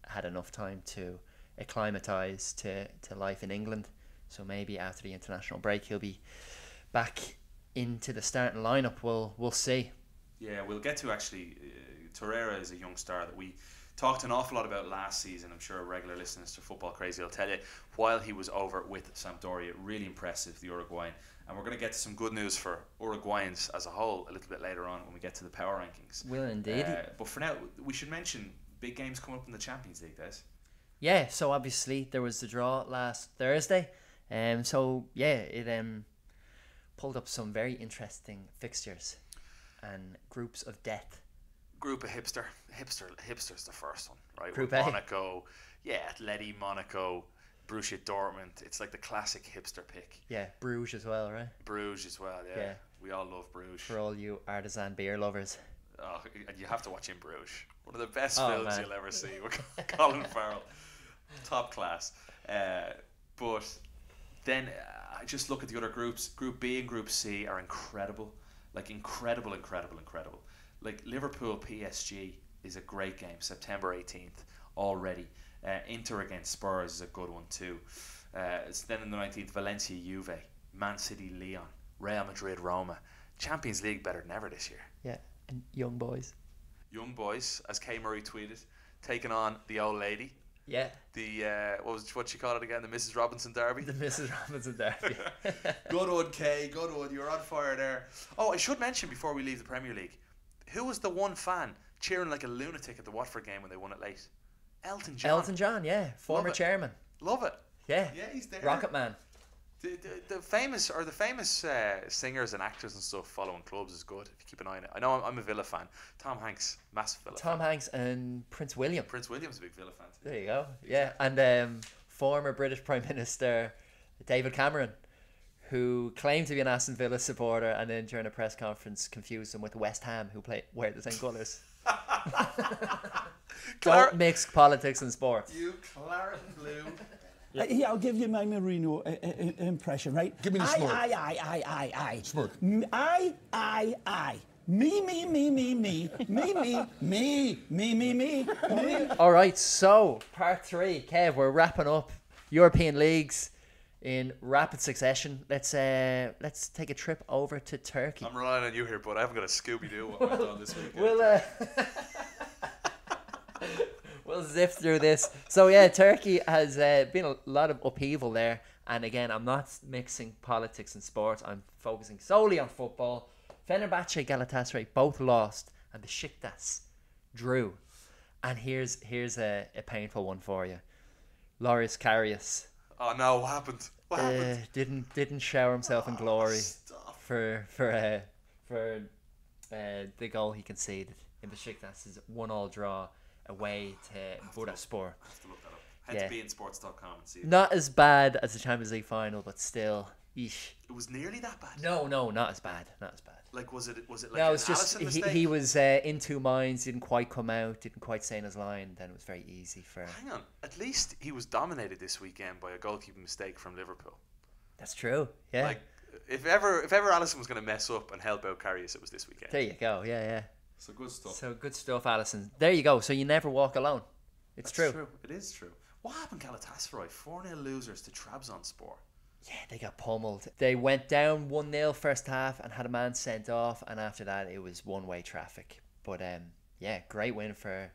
had enough time to acclimatise to life in England. So maybe after the international break, he'll be back into the starting lineup. We'll see. Yeah, we'll get to actually. Torreira is a young star that we talked an awful lot about last season. I'm sure regular listeners to Football Crazy will tell you. While he was over with Sampdoria, really impressive, the Uruguayan. And we're going to get to some good news for Uruguayans as a whole a little bit later on when we get to the power rankings. Will indeed. But for now, we should mention big games coming up in the Champions League, Des. Yeah, so obviously there was the draw last Thursday. So yeah, it pulled up some very interesting fixtures and groups of death. Group of hipster's the first one, right? Group With A. Monaco, Atleti, Monaco, Borussia Dortmund. It's like the classic hipster pick. Yeah, Bruges as well, right? Bruges as well, yeah. Yeah. We all love Bruges. For all you artisan beer lovers. Oh, and you have to watch In Bruges. One of the best Oh, films man. you'll ever see with Colin Farrell. Top class. But then I just look at the other groups. Group B and Group C are incredible. Like incredible. Like Liverpool PSG is a great game. September 18th already. Inter against Spurs is a good one too. Then on the 19th, Valencia Juve, Man City Leon, Real Madrid Roma. Champions League better than ever this year. Yeah, and young boys. Young boys, as Kay Murray tweeted, taking on the old lady. Yeah. The what she called it again? The Mrs. Robinson Derby. The Mrs. Robinson Derby. Good one, Kay. Good one. You're on fire there. Oh, I should mention before we leave the Premier League, who was the one fan cheering like a lunatic at the Watford game when they won it late? Elton John. Elton John, yeah, former Love it. chairman. Love it. Yeah. Yeah, he's there. Rocket Man. The famous singers and actors and stuff following clubs is good if you keep an eye on it. I know I'm a Villa fan. Tom Hanks, massive Villa Tom fan. Hanks and Prince William. Prince William's a big Villa fan too. There you go. Yeah, and former British Prime Minister David Cameron, who claimed to be an Aston Villa supporter and then during a press conference confused them with West Ham, who wear the same colours. Don't mix politics and sports. You claret and blue. Here, I'll give you my Mourinho impression, right? Give me the smirk. I. Smirk. I. Me. All right, so part 3, Kev, we're wrapping up European leagues in rapid succession. Let's take a trip over to Turkey. I'm relying on you here, but I haven't got a Scooby-Doo what went on this weekend. We'll zip through this. So yeah, Turkey has been a lot of upheaval there. And again, I'm not mixing politics and sports. I'm focusing solely on football. Fenerbahce, Galatasaray both lost, and the Besiktas drew. And here's a painful one for you. Loris Karius Oh no, what happened? What happened? didn't shower himself in glory Stop. for the goal he conceded in Besiktas' 1-1 draw away to Bursaspor. I have to look that up. Head Yeah. to beinsports.com and see it. Not as bad as the Champions League final, but still, eesh. It was nearly that bad. No, not as bad. Like was it like No, an it's just Alisson mistake? he was in two minds, didn't quite come out, didn't quite stay in his line. Then it was very easy for. Hang on. At least he was dominated this weekend by a goalkeeping mistake from Liverpool. That's true. Yeah. Like if ever Alisson was going to mess up and help out Karius, it was this weekend. There you go. Yeah. So good stuff. So good stuff, Alisson. There you go. So you never walk alone. It's That's true. It is true. What happened, Galatasaray? 4-0 losers to Trabzonspor. Yeah, they got pummeled. They went down 1-0 first half and had a man sent off, and after that it was one-way traffic. But yeah, great win for.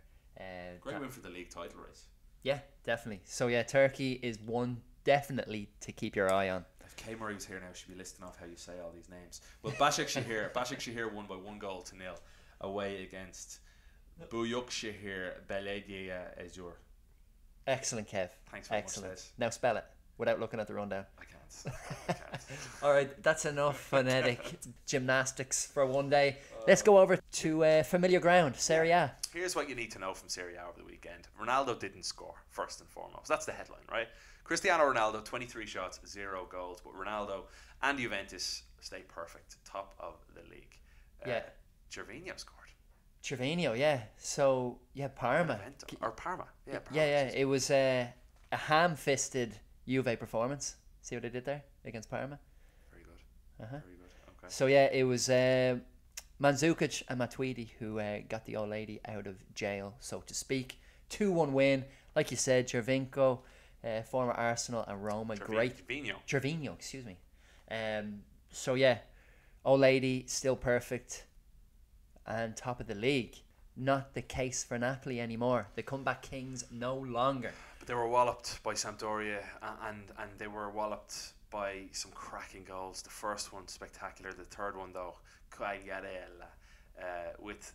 Great win for the league title race. Yeah, definitely. So yeah, Turkey is one definitely to keep your eye on. If Kay Murray was here now, she'd be listing off how you say all these names. Well, Başakşehir won by 1-0 away against Büyükşehir Belediye Ezur. Excellent, Kev. Thanks very Excellent. much, Des. Now spell it without looking at the rundown. I can't. All right, that's enough phonetic gymnastics for one day. Let's go over to familiar ground, Serie A. Here's what you need to know from Serie A over the weekend. Ronaldo didn't score, first and foremost. That's the headline, right? Cristiano Ronaldo, 23 shots, 0 goals. But Ronaldo and Juventus stay perfect, top of the league. Yeah. Gervinho scored. Trevino, yeah. So, yeah, Parma. Or Parma. Yeah, Parma. Yeah. It was a ham-fisted Juve performance. See what I did there against Parma? Very good. Uh-huh. Very good. So yeah, it was Mandzukic and Matuidi who got the old lady out of jail, so to speak. 2-1 win. Like you said, Gervinho, former Arsenal and Roma. Gervinho, excuse me. So yeah, old lady still perfect and top of the league. Not the case for Napoli anymore. The comeback kings no longer. But they were walloped by Sampdoria, and they were walloped by some cracking goals. The first one spectacular. The third one though, Quagliarella.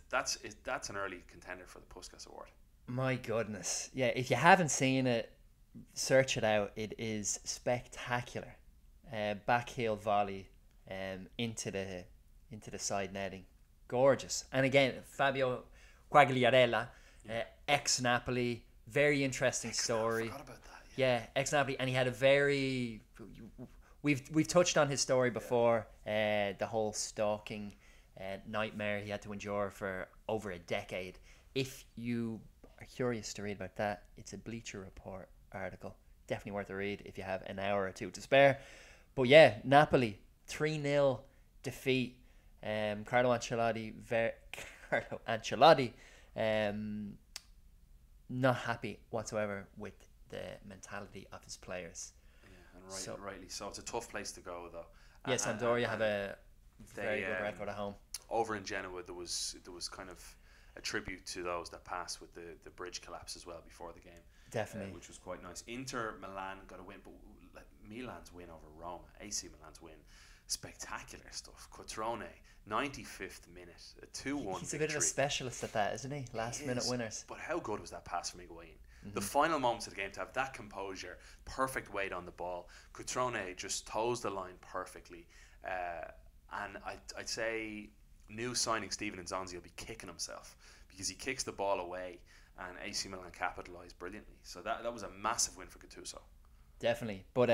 That's an early contender for the Puskas Award. My goodness, yeah. If you haven't seen it, search it out. It is spectacular. Back heel volley, into the side netting, gorgeous. And again, Fabio Quagliarella, ex Napoli, very interesting story. I forgot about that. Yeah, ex Napoli, and he had a very. We've touched on his story before. The whole stalking nightmare he had to endure for over a decade. If you are curious to read about that, it's a Bleacher Report article. Definitely worth a read if you have an hour or two to spare. But yeah, Napoli 3-0 defeat. Carlo Ancelotti not happy whatsoever with the mentality of his players. Yeah, and rightly so. It's a tough place to go though. Yes, Sampdoria have a very good record at home. Over in Genoa, there was kind of a tribute to those that passed with the bridge collapse as well before the game. Definitely, which was quite nice. Inter Milan got a win, but Milan's win over Roma, AC Milan's win, spectacular stuff. Cotrone, 95th minute, a 2-1 He's a bit of a specialist at that, isn't he? Last minute winners. But how good was that pass from Higuain? The final moments of the game, to have that composure, perfect weight on the ball. Cotrone just toes the line perfectly. And I'd say new signing Steven Nzonzi will be kicking himself because he kicks the ball away and AC Milan capitalised brilliantly. So that was a massive win for Gattuso. Definitely. But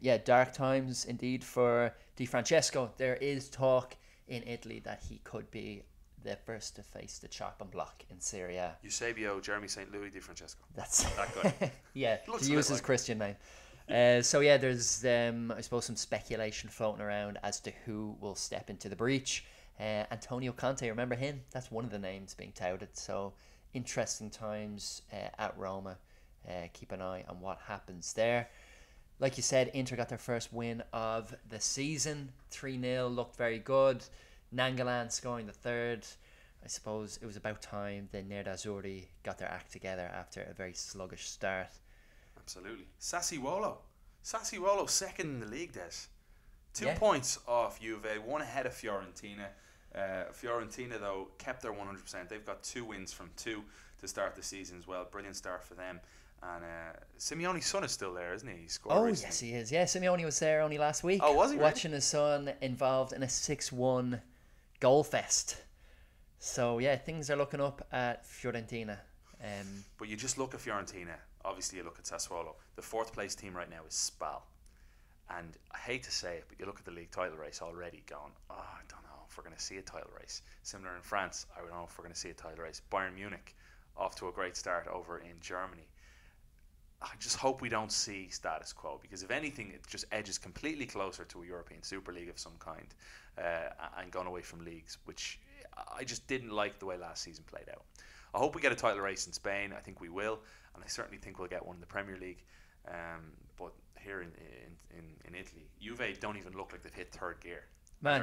yeah, dark times indeed for Di Francesco. There is talk in Italy that he could be the first to face the chopping block in Serie A. Eusebio Jeremy St. Louis Di Francesco. That's that guy. Yeah, Looks to use his Christian name. So yeah, there's I suppose some speculation floating around as to who will step into the breach. Antonio Conte, remember him? That's one of the names being touted. So interesting times at Roma. Keep an eye on what happens there. Like you said, Inter got their first win of the season. 3-0, looked very good. Nangolan scoring the third. I suppose it was about time the Nerazzurri got their act together after a very sluggish start. Absolutely. Sassuolo, second in the league, Des. 2 Yeah. points off Juve, one ahead of Fiorentina. Fiorentina, though, kept their 100%. They've got 2 wins from 2 to start the season as well. Brilliant start for them. And Simeone's son is still there, isn't he? He scored recently. Yes, he is. Yeah, Simeone was there only last week. Oh, was he really? Watching his son involved in a 6-1 goal fest. So, yeah, things are looking up at Fiorentina. But you just look at Fiorentina. Obviously, you look at Sassuolo. The 4th place team right now is Spal. And I hate to say it, but you look at the league title race already going, I don't know if we're going to see a title race. Similar in France, I don't know if we're going to see a title race. Bayern Munich, off to a great start over in Germany. I just hope we don't see status quo, because if anything, it just edges completely closer to a European Super League of some kind, and gone away from leagues, which I just didn't like the way last season played out. I hope we get a title race in Spain. I think we will, and I certainly think we'll get one in the Premier League. But here in Italy, Juve don't even look like they've hit third gear. Man,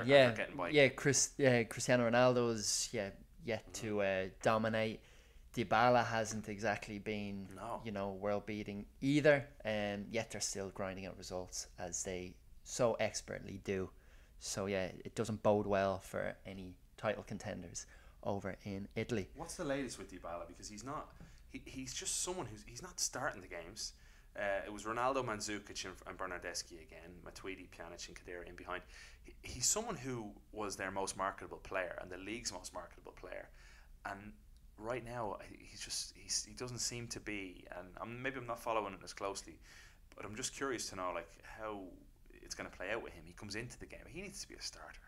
Cristiano Ronaldo is yet to dominate. Dybala hasn't exactly been, world beating either, and yet they're still grinding out results as they so expertly do. So yeah, it doesn't bode well for any title contenders over in Italy. What's the latest with Dybala? Because he's not. He's just someone he's not starting the games. It was Ronaldo, Mandzukic, and Bernardeschi again. Matuidi, Pjanic, and Khedira in behind. He's someone who was their most marketable player and the league's most marketable player, and right now he doesn't seem to be. And maybe I'm not following it as closely, but I'm just curious to know how it's going to play out with him. He comes into the game. He needs to be a starter.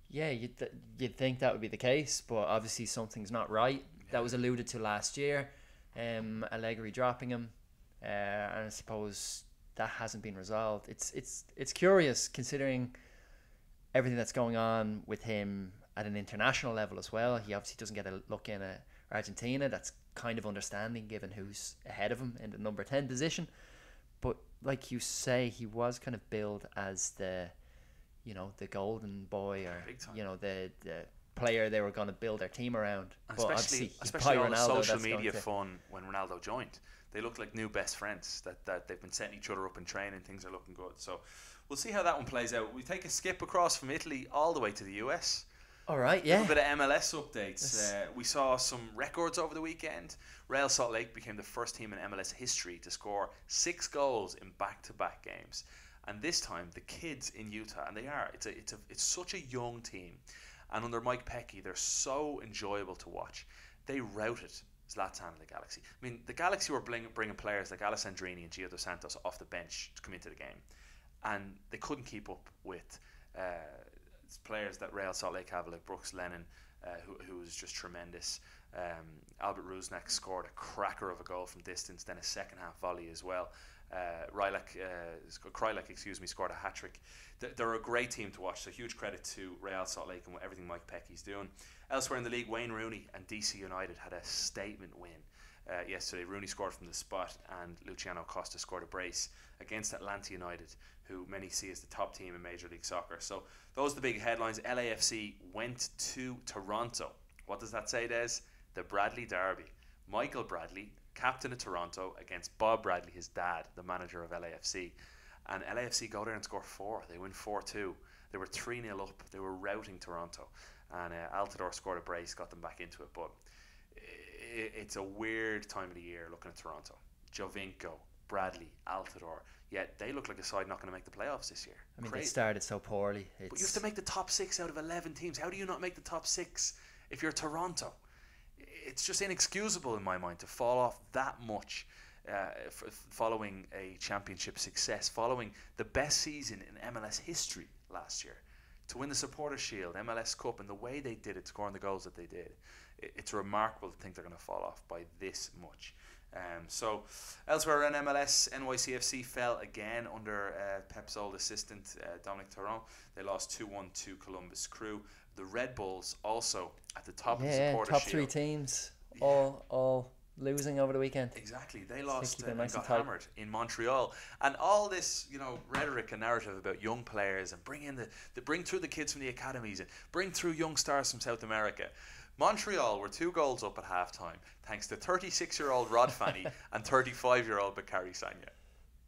Yeah, you'd think that would be the case, but obviously something's not right. Yeah. That was alluded to last year. Allegri dropping him, and I suppose that hasn't been resolved. It's curious considering everything that's going on with him at an international level as well. He obviously doesn't get a look in at Argentina. That's kind of understanding given who's ahead of him in the number 10 position. But like you say, he was kind of billed as the, the golden boy, or the player they were going to build their team around. And but especially all the social media fun when Ronaldo joined. They look like new best friends that they've been setting each other up in training. Things are looking good. So we'll see how that one plays out. We take a skip across from Italy all the way to the US. All right, yeah. A little bit of MLS updates. We saw some records over the weekend. Real Salt Lake became the first team in MLS history to score 6 goals in back-to-back games. And this time, the kids in Utah, and it's such a young team. And under Mike Pecky, they're so enjoyable to watch. They routed Zlatan and the Galaxy. I mean, the Galaxy were bringing players like Alessandrini and Gio Dos Santos off the bench to come into the game. And they couldn't keep up with players that Real Salt Lake have, like Brooks Lennon, who was just tremendous. Albert Rusnak scored a cracker of a goal from distance, then a second half volley as well. Krylak, scored a hat-trick. They're a great team to watch, so huge credit to Real Salt Lake and everything Mike Pecky's doing. Elsewhere in the league, Wayne Rooney and DC United had a statement win yesterday. Rooney scored from the spot and Luciano Costa scored a brace against Atlanta United, who many see as the top team in Major League Soccer. So those are the big headlines. LAFC went to Toronto. What does that say, Des? The Bradley Derby. Michael Bradley, captain of Toronto, against Bob Bradley, his dad, the manager of LAFC. And LAFC go there and score 4. They win 4-2. They were 3-0 up. They were routing Toronto. And Altidore scored a brace, got them back into it. But it's a weird time of the year looking at Toronto. Jovinko, Bradley, Altidore. Yet they look like a side not going to make the playoffs this year. I mean, they started so poorly. But you have to make the top 6 out of 11 teams. How do you not make the top 6 if you're Toronto? It's just inexcusable in my mind to fall off that much following a championship success, following the best season in MLS history last year. To win the Supporters' Shield, MLS Cup, and the way they did it, scoring the goals that they did, it's remarkable to think they're going to fall off by this much. So elsewhere in MLS, NYCFC fell again under Pep's old assistant Dominic Torron. They lost 2-1 to Columbus Crew. The Red Bulls also at the top of the Supporters' top Shield. 3 teams all losing over the weekend. Exactly, they lost and got hammered in Montreal. And all this, rhetoric and narrative about young players and bring through the kids from the academies and bring through young stars from South America. Montreal were 2 goals up at halftime thanks to 36-year-old Rod Fanny and 35-year-old Bakary Sagna.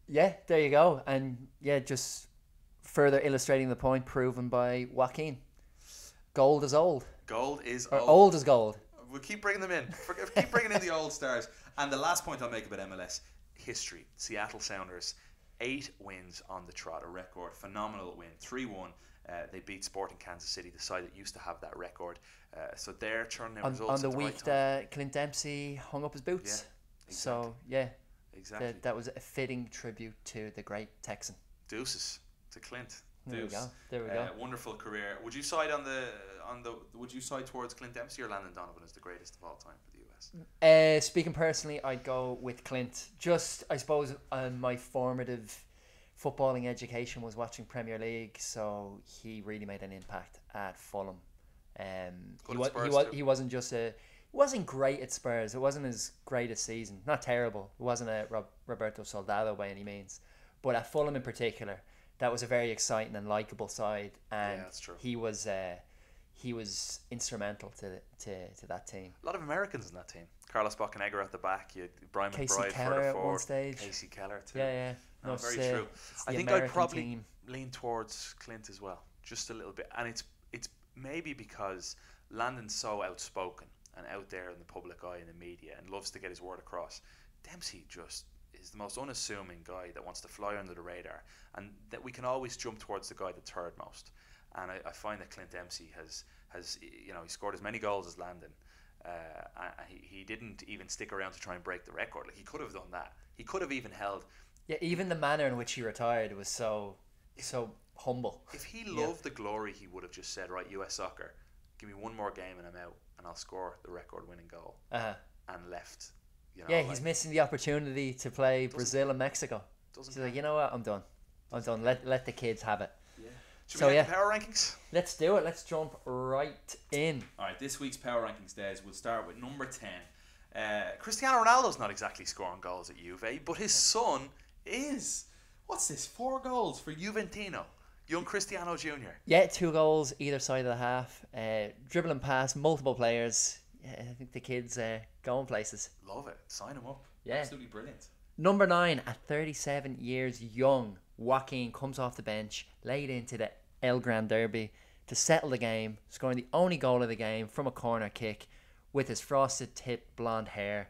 Yeah, there you go. And just further illustrating the point proven by Joaquin. Gold is old. Gold is old. Or old is gold. We'll keep bringing them in. Keep bringing in the old stars. And the last point I'll make about MLS history: Seattle Sounders, 8 wins on the trot, a record, phenomenal win, 3-1. They beat Sporting Kansas City, the side that used to have that record. So they're churning out results on the at the week right time. that Clint Dempsey hung up his boots. Yeah, exactly. So yeah, exactly. That was a fitting tribute to the great Texan. Deuces to Clint. There we go. Wonderful career. Would you side Would you side towards Clint Dempsey or Landon Donovan as the greatest of all time for the US? Speaking personally, I'd go with Clint. Just, I suppose, my formative footballing education was watching Premier League, so he really made an impact at Fulham. He wasn't just he wasn't great at Spurs. It wasn't his greatest season. Not terrible. It wasn't a Roberto Soldado by any means, but at Fulham in particular, that was a very exciting and likable side, and yeah, that's true. He was instrumental to that team. A lot of Americans in that team. Carlos Bocanegra at the back. You had Brian Casey McBride Keller at one stage. Casey Keller too. Yeah. No, very true. I think I'd probably lean towards Clint as well, just a little bit. And it's maybe because Landon's so outspoken and out there in the public eye in the media and loves to get his word across. Dempsey just is the most unassuming guy that wants to fly under the radar, and that we can always jump towards the guy that's third most. And I find that Clint Dempsey has he scored as many goals as Landon. He didn't even stick around to try and break the record. Like, he could have done that. He could have even held. Yeah, even the manner in which he retired was so humble. If he loved the glory, he would have just said, right, US Soccer, give me one more game and I'm out, and I'll score the record-winning goal. And left. He's missing the opportunity to play Brazil and Mexico. He's like, you know what, I'm done. Let the kids have it. Yeah. Should So, we get yeah. the power rankings? Let's do it. Let's jump right in. All right, this week's power rankings, Des, we'll start with number 10. Cristiano Ronaldo's not exactly scoring goals at Juve, but his son is. What's this? 4 goals for Juventino. Young Cristiano Jr. Yeah, 2 goals either side of the half. Dribbling past multiple players. Yeah, I think the kid's going places. Love it. Sign him up. Yeah. Absolutely brilliant. Number 9, at 37 years young, Joaquin comes off the bench, laid into the Gran Derbi to settle the game, scoring the only goal of the game from a corner kick with his frosted tip blonde hair.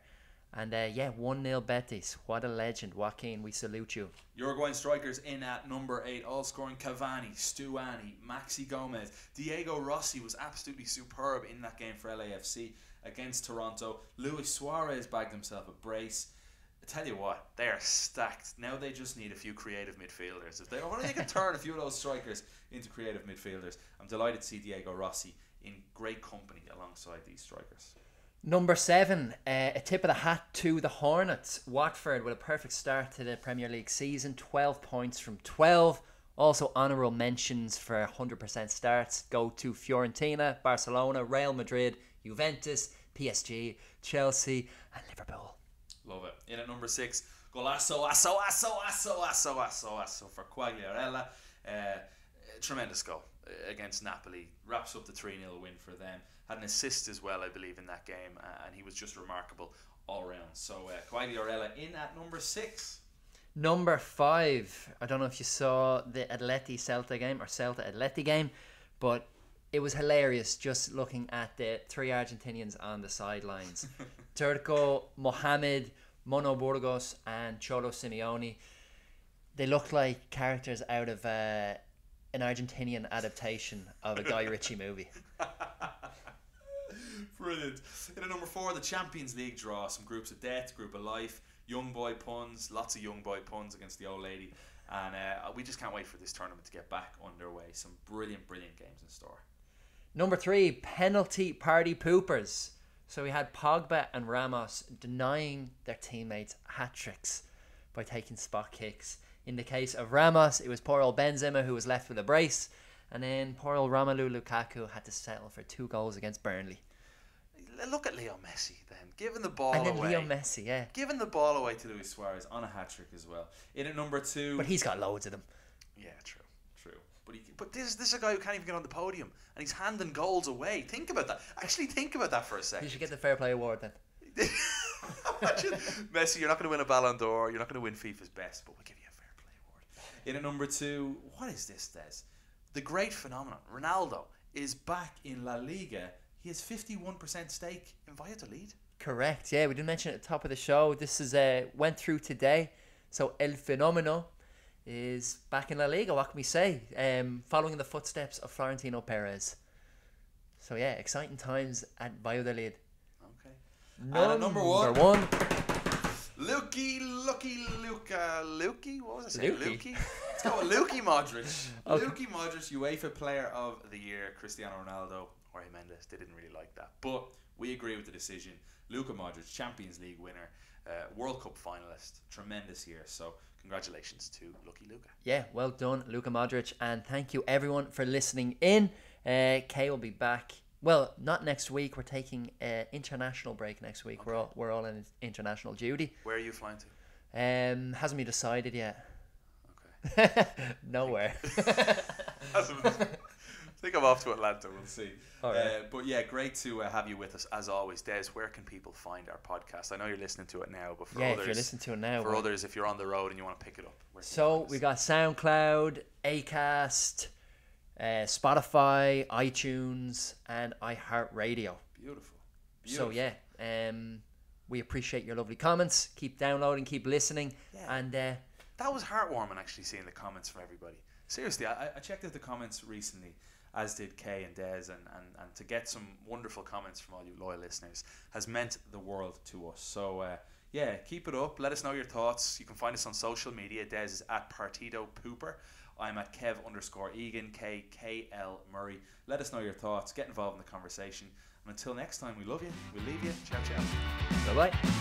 And 1-0 Betis. What a legend. Joaquin, we salute you. Uruguayan strikers in at number 8, all scoring Cavani, Stuani, Maxi Gomez. Diego Rossi was absolutely superb in that game for LAFC against Toronto. Luis Suarez bagged himself a brace. I tell you what, they are stacked. Now they just need a few creative midfielders. If they can turn a few of those strikers into creative midfielders, I'm delighted to see Diego Rossi in great company alongside these strikers. Number 7, a tip of the hat to the Hornets. Watford with a perfect start to the Premier League season. 12 points from 12. Also honourable mentions for 100% starts go to Fiorentina, Barcelona, Real Madrid, Juventus, PSG, Chelsea and Liverpool. Love it. In at number 6, golazo, for Quagliarella. Tremendous goal against Napoli. Wraps up the 3-0 win for them. Had an assist as well, I believe, in that game, and he was just remarkable all round. So Quagliarella in at number 6. Number 5, I don't know if you saw the Celta Atleti game, but it was hilarious just looking at the 3 Argentinians on the sidelines. Turco, Mohamed, Mono Burgos and Cholo Simeone. They look like characters out of an Argentinian adaptation of a Guy Ritchie movie. Brilliant. In at number 4, the Champions League draw. Some groups of death, group of life, young boy puns, lots of young boy puns against the old lady. And we just can't wait for this tournament to get back underway. Some brilliant games in store. Number 3, penalty party poopers. So we had Pogba and Ramos denying their teammates hat-tricks by taking spot kicks. In the case of Ramos, it was poor old Benzema who was left with a brace. And then poor old Romelu Lukaku had to settle for 2 goals against Burnley. Look at Leo Messi then, giving the ball and then away. Leo Messi, yeah. Giving the ball away to Luis Suarez on a hat-trick as well. In at number 2... But he's got loads of them. Yeah, true. But this is a guy who can't even get on the podium, and he's handing goals away. Think about that. Actually, think about that for a second. You should get the Fair Play Award then. Imagine, Messi, you're not going to win a Ballon d'Or, you're not going to win FIFA's best, but we'll give you a Fair Play Award. In at number 2, what is this, Des? The great phenomenon, Ronaldo, is back in La Liga. He has 51% stake in Valladolid. Correct, yeah. We didn't mention it at the top of the show. This is went through today. So El Fenomeno is back in La Liga. What can we say? Following in the footsteps of Florentino Perez. So yeah, exciting times at Valladolid. Okay. Number one. Luki, what was I saying? Luki. Let's go with Luki Modric. Okay. Luki Modric, UEFA Player of the Year. Cristiano Ronaldo, Jorge Mendes, they didn't really like that. But we agree with the decision. Luka Modric, Champions League winner, World Cup finalist. Tremendous year. So congratulations to Lucky Luka. Yeah, well done, Luka Modric. And thank you everyone for listening in. Kay will be back. Well, not next week. We're taking an international break next week. Okay. We're all in international duty. Where are you flying to? Hasn't been decided yet. Okay. Nowhere. I think I'm off to Atlanta. We'll see. Right. But yeah, great to have you with us as always. Des, where can people find our podcast? I know you're listening to it now, but for others, if you're listening to it now, for others, if you're on the road and you want to pick it up, so we got SoundCloud, Acast, Spotify, iTunes, and iHeartRadio. Beautiful. So yeah, we appreciate your lovely comments. Keep downloading, keep listening, and that was heartwarming actually seeing the comments from everybody. Seriously, I checked out the comments recently, as did Kay and Des, and to get some wonderful comments from all you loyal listeners has meant the world to us. So yeah, keep it up. Let us know your thoughts. You can find us on social media. Des is at Partido Pooper. I'm at Kev_Egan, KL Murray. Let us know your thoughts. Get involved in the conversation. And until next time, we love you. We'll leave you. Ciao, ciao. Bye-bye.